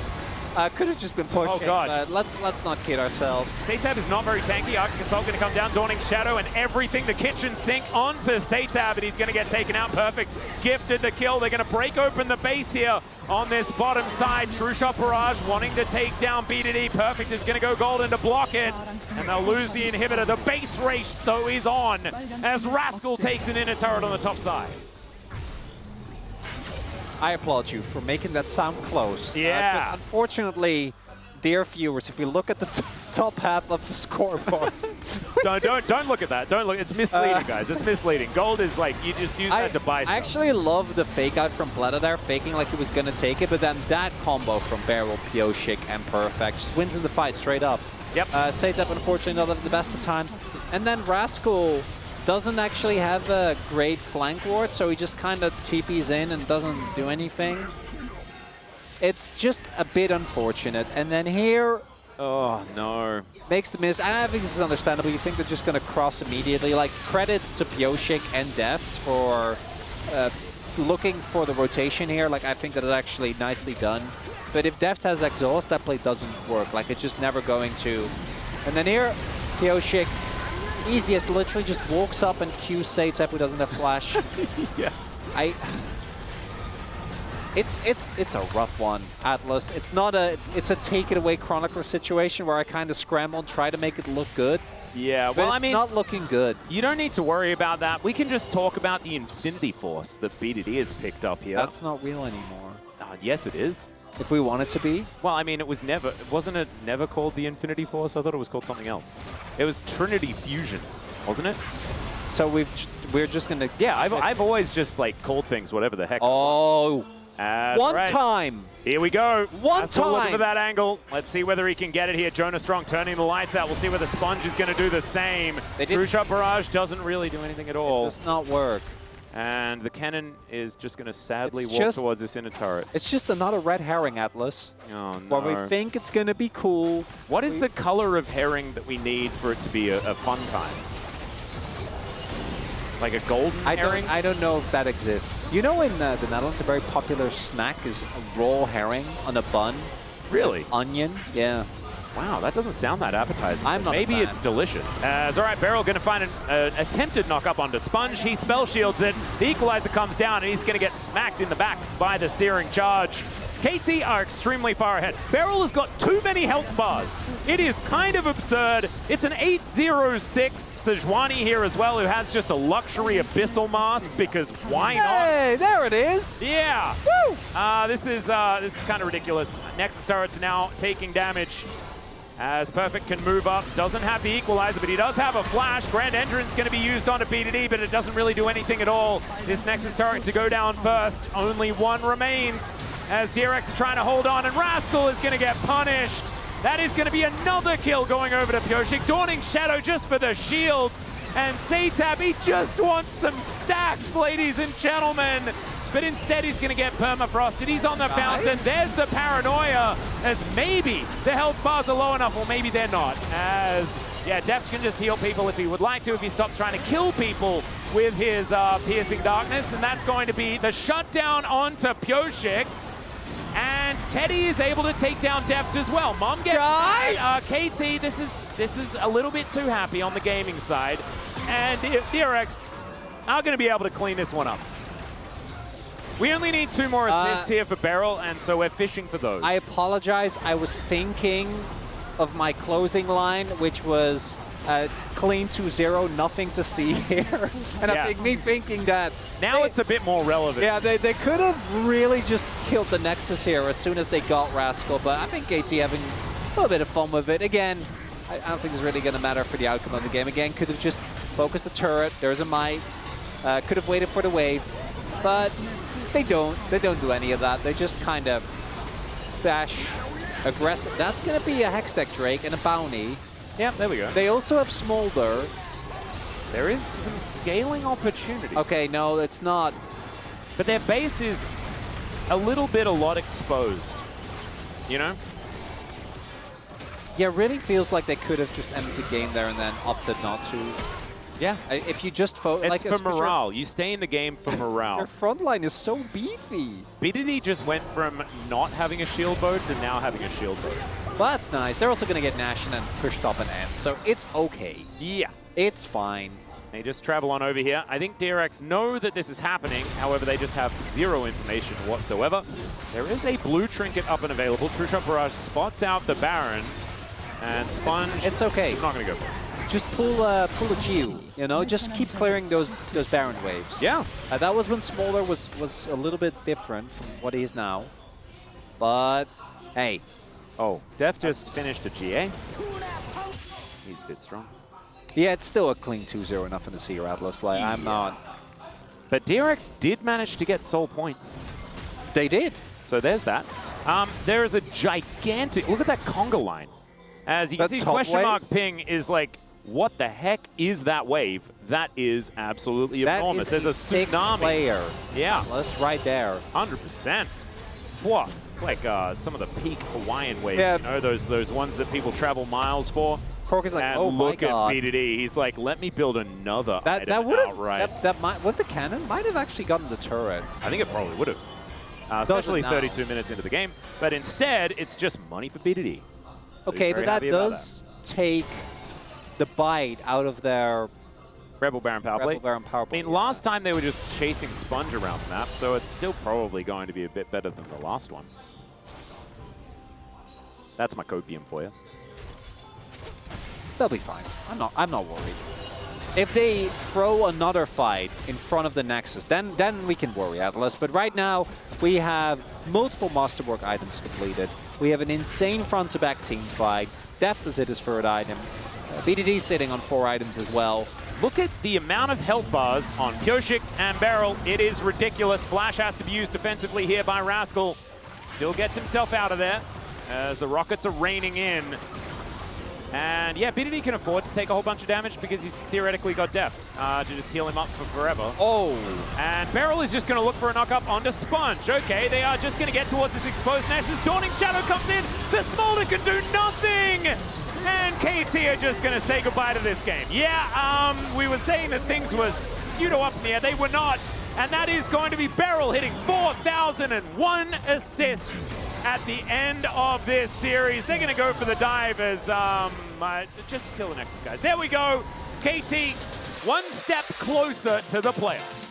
Could have just been pushing, but let's not kid ourselves. Satab is not very tanky. Arctic Assault going to come down, Dawning Shadow, and everything, the kitchen sink onto Satab, and he's going to get taken out. Perfect gifted the kill. They're going to break open the base here on this bottom side. True Shot Barrage wanting to take down BDD. Perfect is going to go golden to block it, and they'll lose the inhibitor. The base race, though, is on as Rascal takes an inner turret on the top side. I applaud you for making that sound close. Yeah. 'Cause unfortunately, dear viewers, if we look at the top half of the scoreboard. don't look at that. Don't look. It's misleading, guys. It's misleading. Gold is like, you just use that to buy stuff. I actually love the fake out from Bleda there, faking like he was going to take it, but then that combo from Beryl, Pioshik, and Perfect just wins in the fight straight up. Yep. Satab, unfortunately, not at the best of times. And then Rascal doesn't actually have a great flank ward, so he just kind of TPs in and doesn't do anything. It's just a bit unfortunate. And then here, Oh, no. makes the miss. And I think this is understandable. You think they're just going to cross immediately. Like, credits to Pioshik and Deft for looking for the rotation here. Like, I think that is actually nicely done. But if Deft has exhaust, that play doesn't work. Like, it's just never going to. And then here, Pioshik, easiest, literally just walks up and Qs Satab who doesn't have flash. Yeah. It's a rough one, Atlas. It's not a, it's a take it away Chronicler situation where I kind of scramble and try to make it look good. Yeah, But well, I it's mean, not looking good. you don't need to worry about that. We can just talk about the Infinity Force that BDD has picked up here. That's not real anymore. Yes, it is. If we want it to be. Well, I mean, wasn't it never called the Infinity Force? I thought it was called something else. It was Trinity Fusion, wasn't it? So we're just gonna. Yeah, I've always just like called things whatever the heck. Oh, That's one right. time. Here we go. One Looking time. for that angle. Let's see whether he can get it here. Jonah Strong turning the lights out. We'll see whether Sponge is going to do the same. True Shot Barrage doesn't really do anything at all. It does not work. And the cannon is just going to sadly It's walk just- towards this inner turret. It's just another red herring, Atlas. Oh, no. Where we think it's gonna be cool. What is the color of herring that we need for it to be a fun time? Like a golden herring? I don't know if that exists. You know, in the Netherlands, a very popular snack is a raw herring on a bun. Really? Onion. Yeah. Wow, that doesn't sound that appetizing. I'm not a Maybe fan. it's delicious. All right, Beryl going to find an attempted knock up onto Sponge. He spell shields it. The equalizer comes down, and he's going to get smacked in the back by the Searing Charge. KT are extremely far ahead. Beryl has got too many health bars. It is kind of absurd. It's an 806 Sejuani here as well, who has just a luxury Abyssal Mask, because why not? Hey, there it is. Yeah. Woo! This is kind of ridiculous. Nexus turret's now taking damage. As Perfect can move up, doesn't have the equalizer, but he does have a flash. Grand Entrance going to be used onto BDD, but it doesn't really do anything at all. This Nexus turret to go down first. Only one remains as DRX are trying to hold on, and Rascal is going to get punished. That is going to be another kill going over to Pioshik. Dawning Shadow just for the shields. And Satab, he just wants some stacks, ladies and gentlemen. But instead, he's going to get permafrosted. He's on the fountain. There's the paranoia, as maybe the health bars are low enough, or maybe they're not. As, yeah, Deft can just heal people if he would like to, if he stops trying to kill people with his Piercing Darkness. And that's going to be the shutdown onto Pioshik. And Teddy is able to take down Deft as well. Mom gets KT. This is a little bit too happy on the gaming side. And DRX are going to be able to clean this one up. We only need 2 more assists here for Beryl, and so we're fishing for those. I apologize. I was thinking of my closing line, which was Clean 2-0, nothing to see here. And I think me thinking that... Now it's a bit more relevant. Yeah, they could have really just killed the Nexus here as soon as they got Rascal, but I think KT having a little bit of fun with it. Again, I don't think it's really going to matter for the outcome of the game. Again, could have just focused the turret. There's a might. Could have waited for the wave, but they don't. They don't do any of that. They just kind of bash aggressive. That's going to be a Hextech Drake and a Bounty. Yeah, there we go. They also have Smolder. There is some scaling opportunity. Okay, no, it's not. But their base is a lot exposed. You know? Yeah, it really feels like they could have just ended the game there and then opted not to. Yeah. If you just focus... It's for morale. You stay in the game for morale. Your front line is so beefy. BDD just went from not having a shield bow to now having a shield bow. Well, that's nice. They're also going to get Nash and push top and end, so it's okay. Yeah. It's fine. They just travel on over here. I think DRX know that this is happening. However, they just have zero information whatsoever. There is a blue trinket up and available. True Shot Barrage spots out the Baron. And Sponge... It's okay. He's not going to go for it. Just pull a Geo, you know? Just keep clearing those Baron waves. Yeah. That was when Smolder was a little bit different from what he is now. But, hey. Oh, Def just finished a GA. He's a bit strong. Yeah, it's still a clean 2-0, nothing to see here, Atlas. Like, I'm not... But DRX did manage to get Soul Point. They did. So there's that. There is a gigantic... Look at that conga line. As you can see, question mark ping is like, what the heck is that wave? That is absolutely enormous. There's a tsunami. Player. Yeah. Atlas right there. 100%. Whoa. It's like some of the peak Hawaiian waves, yeah. You know, those ones that people travel miles for. Cork is like, and oh my god. Look at BDD. He's like, let me build another that would have outright. that might with the cannon might have actually gotten the turret. I think it probably would have. Especially 32 minutes into the game. But instead, it's just money for BDD. So okay, but that does take the bite out of their Rebel Baron power play. I mean, last time they were just chasing Sponge around the map, so it's still probably going to be a bit better than the last one. That's my copium for you. They'll be fine. I'm not worried. If they throw another fight in front of the Nexus, then we can worry, Atlas. But right now, we have multiple Masterwork items completed. We have an insane front-to-back team fight. Deft has hit his third item. BDD sitting on 4 items as well. Look at the amount of health bars on Pyoshik and Beryl. It is ridiculous. Flash has to be used defensively here by Rascal. Still gets himself out of there as the rockets are raining in. And yeah, BDD can afford to take a whole bunch of damage because he's theoretically got Deft to just heal him up for forever. Oh! And Beryl is just going to look for a knock-up onto Sponge. Okay, they are just going to get towards this exposed Nexus. Dawning Shadow comes in. The Smolder can do nothing! And KT are just going to say goodbye to this game. Yeah, we were saying that things were pseudo up in the air. They were not. And that is going to be Beryl hitting 4,001 assists at the end of this series. They're going to go for the dive as just kill the Nexus, guys. There we go. KT, one step closer to the playoffs.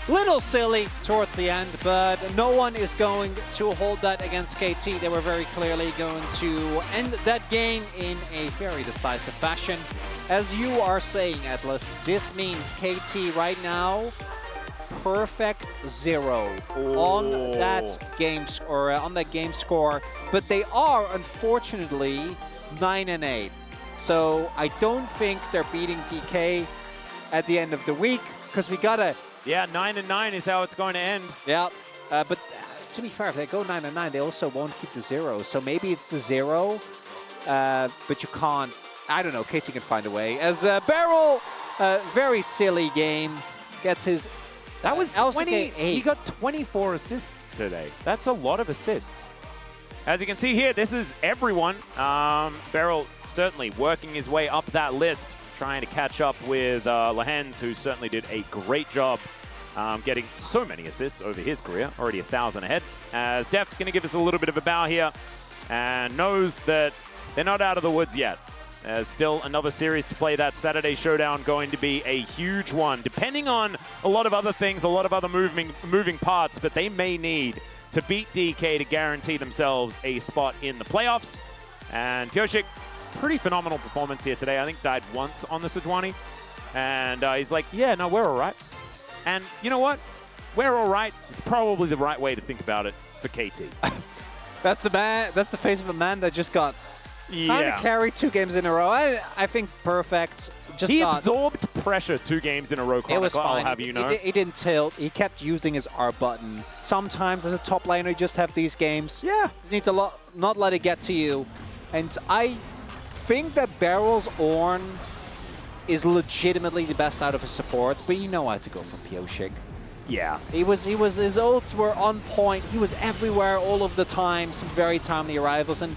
Little silly towards the end, but no one is going to hold that against KT. They were very clearly going to end that game in a very decisive fashion. As you are saying, Atlas, this means KT right now, perfect 0 on that game score, but they are unfortunately 9-8. So I don't think they're beating DK at the end of the week because we gotta. Yeah, 9-9 is how it's going to end. Yeah, but to be fair, if they go 9-9, they also won't keep the 0. So maybe it's the 0, but you can't. I don't know. KT can find a way. As Beryl, very silly game, gets his. That was LCK 20. 8. He got 24 assists today. That's a lot of assists. As you can see here, this is everyone. Beryl certainly working his way up that list, trying to catch up with Lehens, who certainly did a great job getting so many assists over his career, already 1,000 ahead. As Deft going to give us a little bit of a bow here and knows that they're not out of the woods yet. There's still another series to play. That Saturday Showdown going to be a huge one, depending on a lot of other things, a lot of other moving parts, but they may need to beat DK to guarantee themselves a spot in the playoffs. And Pyoshik pretty phenomenal performance here today. I think died once on the Sejuani. And he's like, yeah, no, we're all right. And you know what? We're all right is probably the right way to think about it for KT. That's the man. That's the face of a man that just got kind of carried 2 games in a row. I think perfect. He absorbed pressure 2 games in a row, Chronicle, it was fine. I'll have you know. He didn't tilt. He kept using his R button. Sometimes as a top laner, you just have these games. Yeah. You need to not let it get to you. And I think that Barrel's Ornn is legitimately the best out of his supports, but you know how to go for Pioshik. Yeah. His ults were on point. He was everywhere all of the time. Some very timely arrivals. And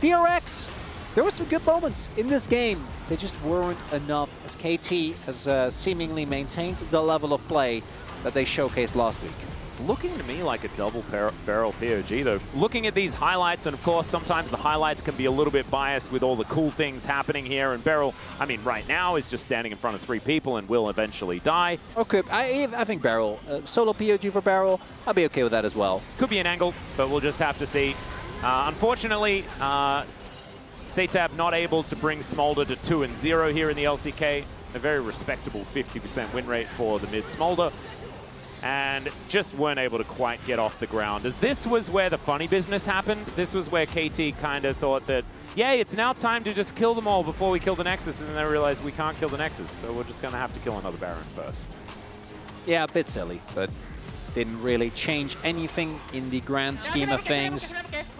DRX, there were some good moments in this game. They just weren't enough as KT has seemingly maintained the level of play that they showcased last week. It's looking to me like a double barrel POG, though. Looking at these highlights, and of course, sometimes the highlights can be a little bit biased with all the cool things happening here. And Beryl, I mean, right now is just standing in front of 3 people and will eventually die. Okay, I think Beryl, solo POG for Beryl, I'll be okay with that as well. Could be an angle, but we'll just have to see. Unfortunately, Satab not able to bring Smolder to 2-0 here in the LCK. A very respectable 50% win rate for the mid Smolder. And just weren't able to quite get off the ground. As this was where the funny business happened. This was where KT kind of thought that, yay, it's now time to just kill them all before we kill the Nexus. And then they realized we can't kill the Nexus, so we're just going to have to kill another Baron first. Yeah, a bit silly, but didn't really change anything in the grand scheme of things.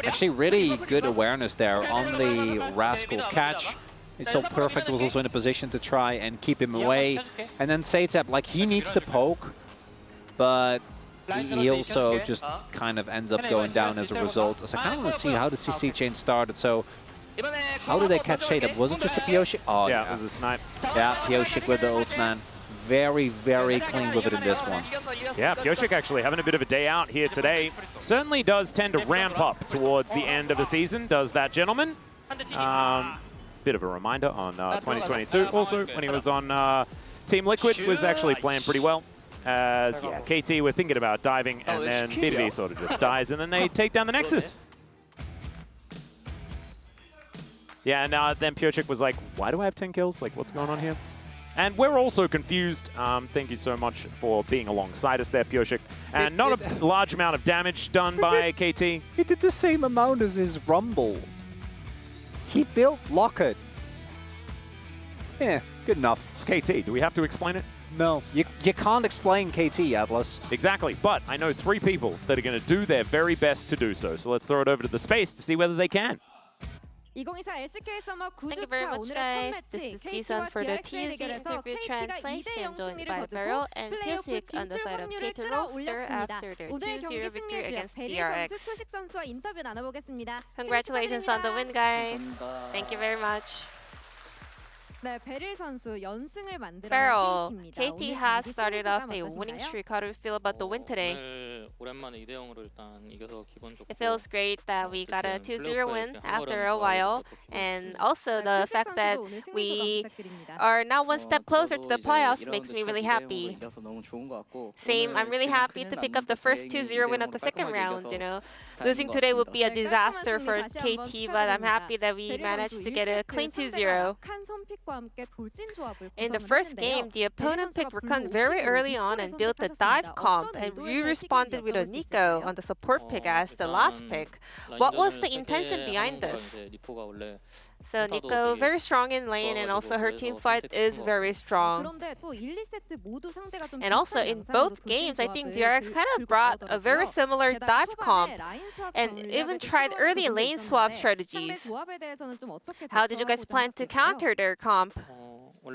Actually, really good awareness there on the Rascal catch. It's so perfect, was also in a position to try and keep him away. And then Satab, like, he needs to poke, but he also just kind of ends up going down as a result. So I kind of want to see how the CC chain started. So how did they catch Satab? Was it just a Pioshik? Oh, yeah, it was a snipe. Yeah, Pioshik with the ults, man. Very, very clean with it in this one. Yeah, Pioshik actually having a bit of a day out here today. Certainly does tend to ramp up towards the end of the season, does that gentleman. Bit of a reminder on 2022 also, when he was on Team Liquid, was actually playing pretty well. As, yeah, KT were thinking about diving, and then B2B sort of just dies, and then they take down the Nexus. Yeah, and then Pioshik was like, why do I have 10 kills? Like, what's going on here? And we're also confused. Thank you so much for being alongside us there, Pioshik. And not a large amount of damage done by KT. He did the same amount as his Rumble. He built Locket. Yeah, good enough. It's KT. Do we have to explain it? No. You can't explain KT, Atlas. Exactly. But I know 3 people that are going to do their very best to do so. So let's throw it over to the space to see whether they can. 2024 LCK 서머 Thank you very 9주차 much, 오늘의 첫 guys. 매치 This is KT와 Jason for the DRX의 POG 대결에서 interview KT가 translation, 2대0 joined 승리를 by 거두고 Beryl and 플레이오프 Pioshik on the 진출 side of 확률을 KT roster 끌어올렸습니다. after their 오늘 경기 2-0 승리의 victory 주역 against 베릴 DRX. 선수, 표식 선수와 인터뷰 나눠보겠습니다. Congratulations on the win, guys. Thank you very much. 네, 베릴 선수 연승을 만들어 Beryl, KT입니다. KT has started off a winning streak. How do you feel about the win today? 오랜만에 2대0으로 일단 이겨서 기분 좋고. It feels great that we got a 2-0 win after a while, and also the fact that we are now one step closer to the playoffs makes me really happy. Same, I'm really happy to pick up the first 2-0 win of the second round. You know, losing today would be a disaster for KT, but I'm happy that we managed to get a clean 2-0. In the first game, the opponent picked Rakan very early on and built the dive comp, and we responded with a Nico on the support pick as the last pick. What was the intention behind this? So Nico very strong in lane, and also her team fight is very strong. And also in both games, I think DRX kind of brought a very similar dive comp and even tried early lane swap strategies. How did you guys plan to counter their comp? Well,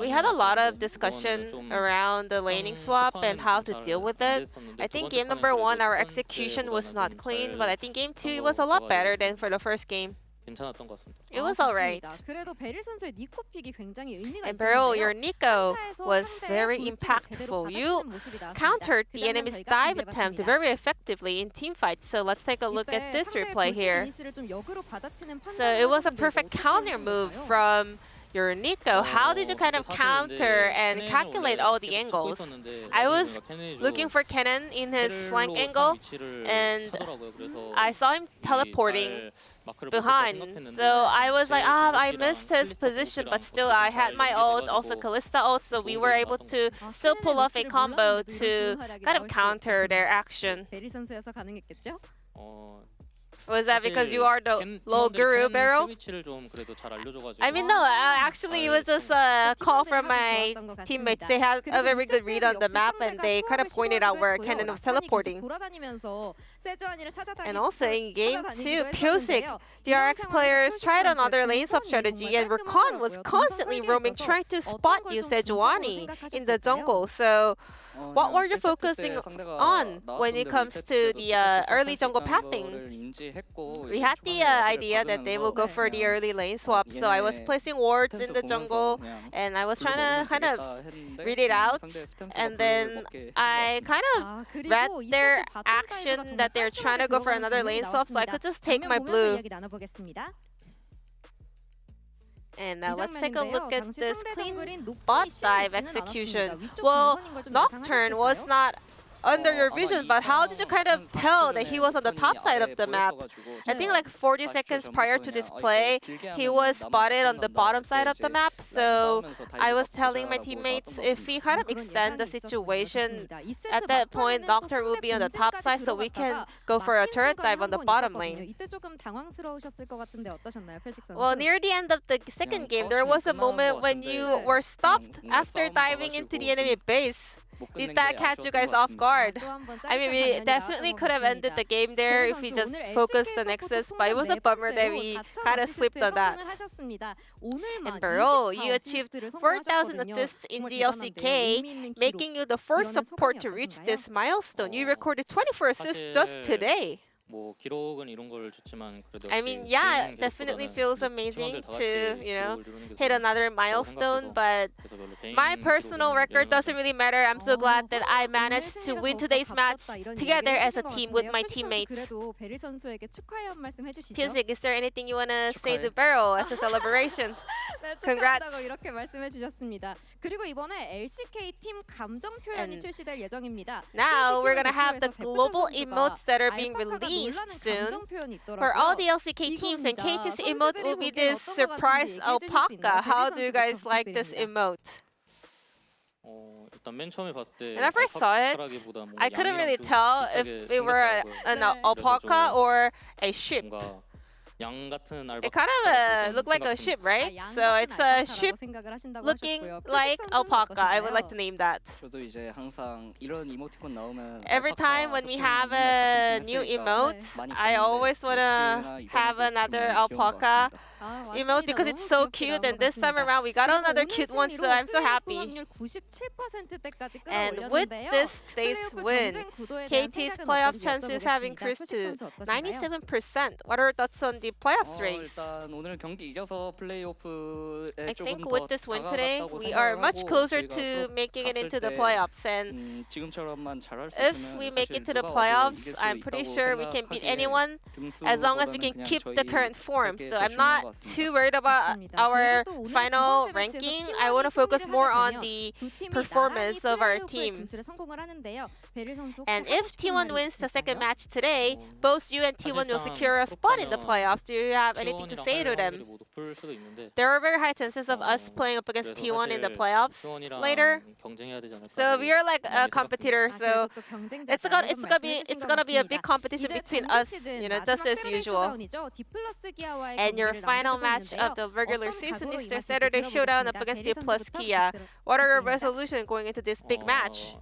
we had a lot of discussion around the laning swap and how to deal with it. I think game number 1, our execution was not clean, but I think game 2 was a lot better than for the first game. It was alright. And Beryl, your Nico was very impactful. You countered the enemy's dive attempt very effectively in teamfights. So let's take a look at this replay here. So it was a perfect counter move from You're Nico. How did you kind of counter and calculate all the angles? I was looking for Kennen in his flank angle, and I saw him teleporting behind. So I was like, I missed his position, but still I had my ult, also Kalista ult, so we were able to still pull off a combo to kind of counter their action. 베릴 선수여서 가능했겠죠? Was that because you are the low guru, Barrel? I mean, no, actually it was just a call from my teammates. They had a very good read on the map and they kind of pointed out where Kennen was teleporting. And also in game 2, Pyosik, DRX players tried another lane swap strategy and Rakan was constantly roaming trying to spot you Sejuani in the jungle. So what were you focusing on when it comes to the early jungle pathing? We had the idea that they will go for the early lane swap, so I was placing wards in the jungle and I was trying to kind of read it out, and then I kind of read their action that they're trying to go for another lane swap, so I could just take my blue. And now let's take a look at this clean bot dive execution. Well, Nocturne was not under your vision, but how did you kind of tell that he was on the top side of the map? I think like 40 seconds prior to this play, he was spotted on the bottom side of the map. So I was telling my teammates, if we kind of extend the situation, at that point Nocturne will be on the top side, so we can go for a turret dive on the bottom lane. Well, near the end of the second game, there was a moment when you were stopped after diving into the enemy base. Did that catch you guys off guard? I mean, we definitely could have ended the game there if we just focused on Nexus, but it was a bummer that we kind of slipped on that. And Burrow, you achieved 4,000 assists in the LCK, making you the first support to reach this milestone. You recorded 24 assists just today. I mean, yeah, it definitely feels amazing to, hit another milestone, but my personal record doesn't really matter. I'm so glad that I managed to win today's match together as a team with my teammates. Pyosik, is there anything you want to say to Barrow as a celebration? Congrats. Now we're going to have the global emotes that are being released soon. For all the LCK teams, and KT's emote will be this surprise alpaca. How do you guys like this emote? When I first saw it, I couldn't really tell if it were an alpaca or a ship. It kind of looked like a ship, right? So it's a ship looking like alpaca. I would like to name that. Every time when we have a new emote, I always want to have another alpaca emote because it's so cute, and this time around we got another cute one, so I'm so happy. And with this today's win, KT's playoff chances have increased to 97%. What are your thoughts on the playoffs race? I think with this win today, we are much closer to making it into the playoffs, and if we make it to the playoffs, I'm pretty sure we can beat anyone as long as we can keep the current form. So I'm not too worried about our final ranking. I want to focus more on the performance of our team. And if T1 wins the second match today, both you and T1 will secure a spot in the playoffs. Do you have anything to say to them? There are very high chances of us playing up against T1 in the playoffs later. So we are like a competitor. So it's gonna be a big competition between us, just as usual. And your final match of the regular season is the Saturday showdown up against D plus Kia. What are your resolutions going into this big match?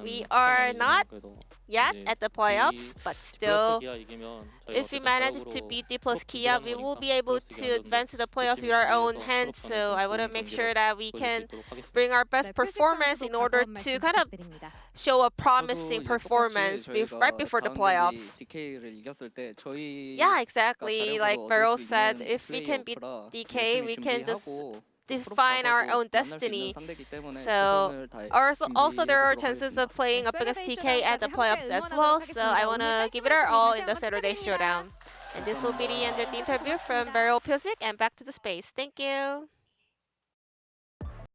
We are not yet at the playoffs, but still, if we manage to beat D plus Kia, we will be able to advance to the playoffs with our own hands. So I want to make sure that we can bring our best performance in order to kind of show a promising performance right before the playoffs. Yeah, exactly. Like Barrel said, if we can beat DK, we can just define our own destiny. So also there are chances of playing up against TK at the playoffs as well. So I want to give it our all in the Saturday showdown. And this will be the end of the interview from Beryl Piosik and back to the space. Thank you.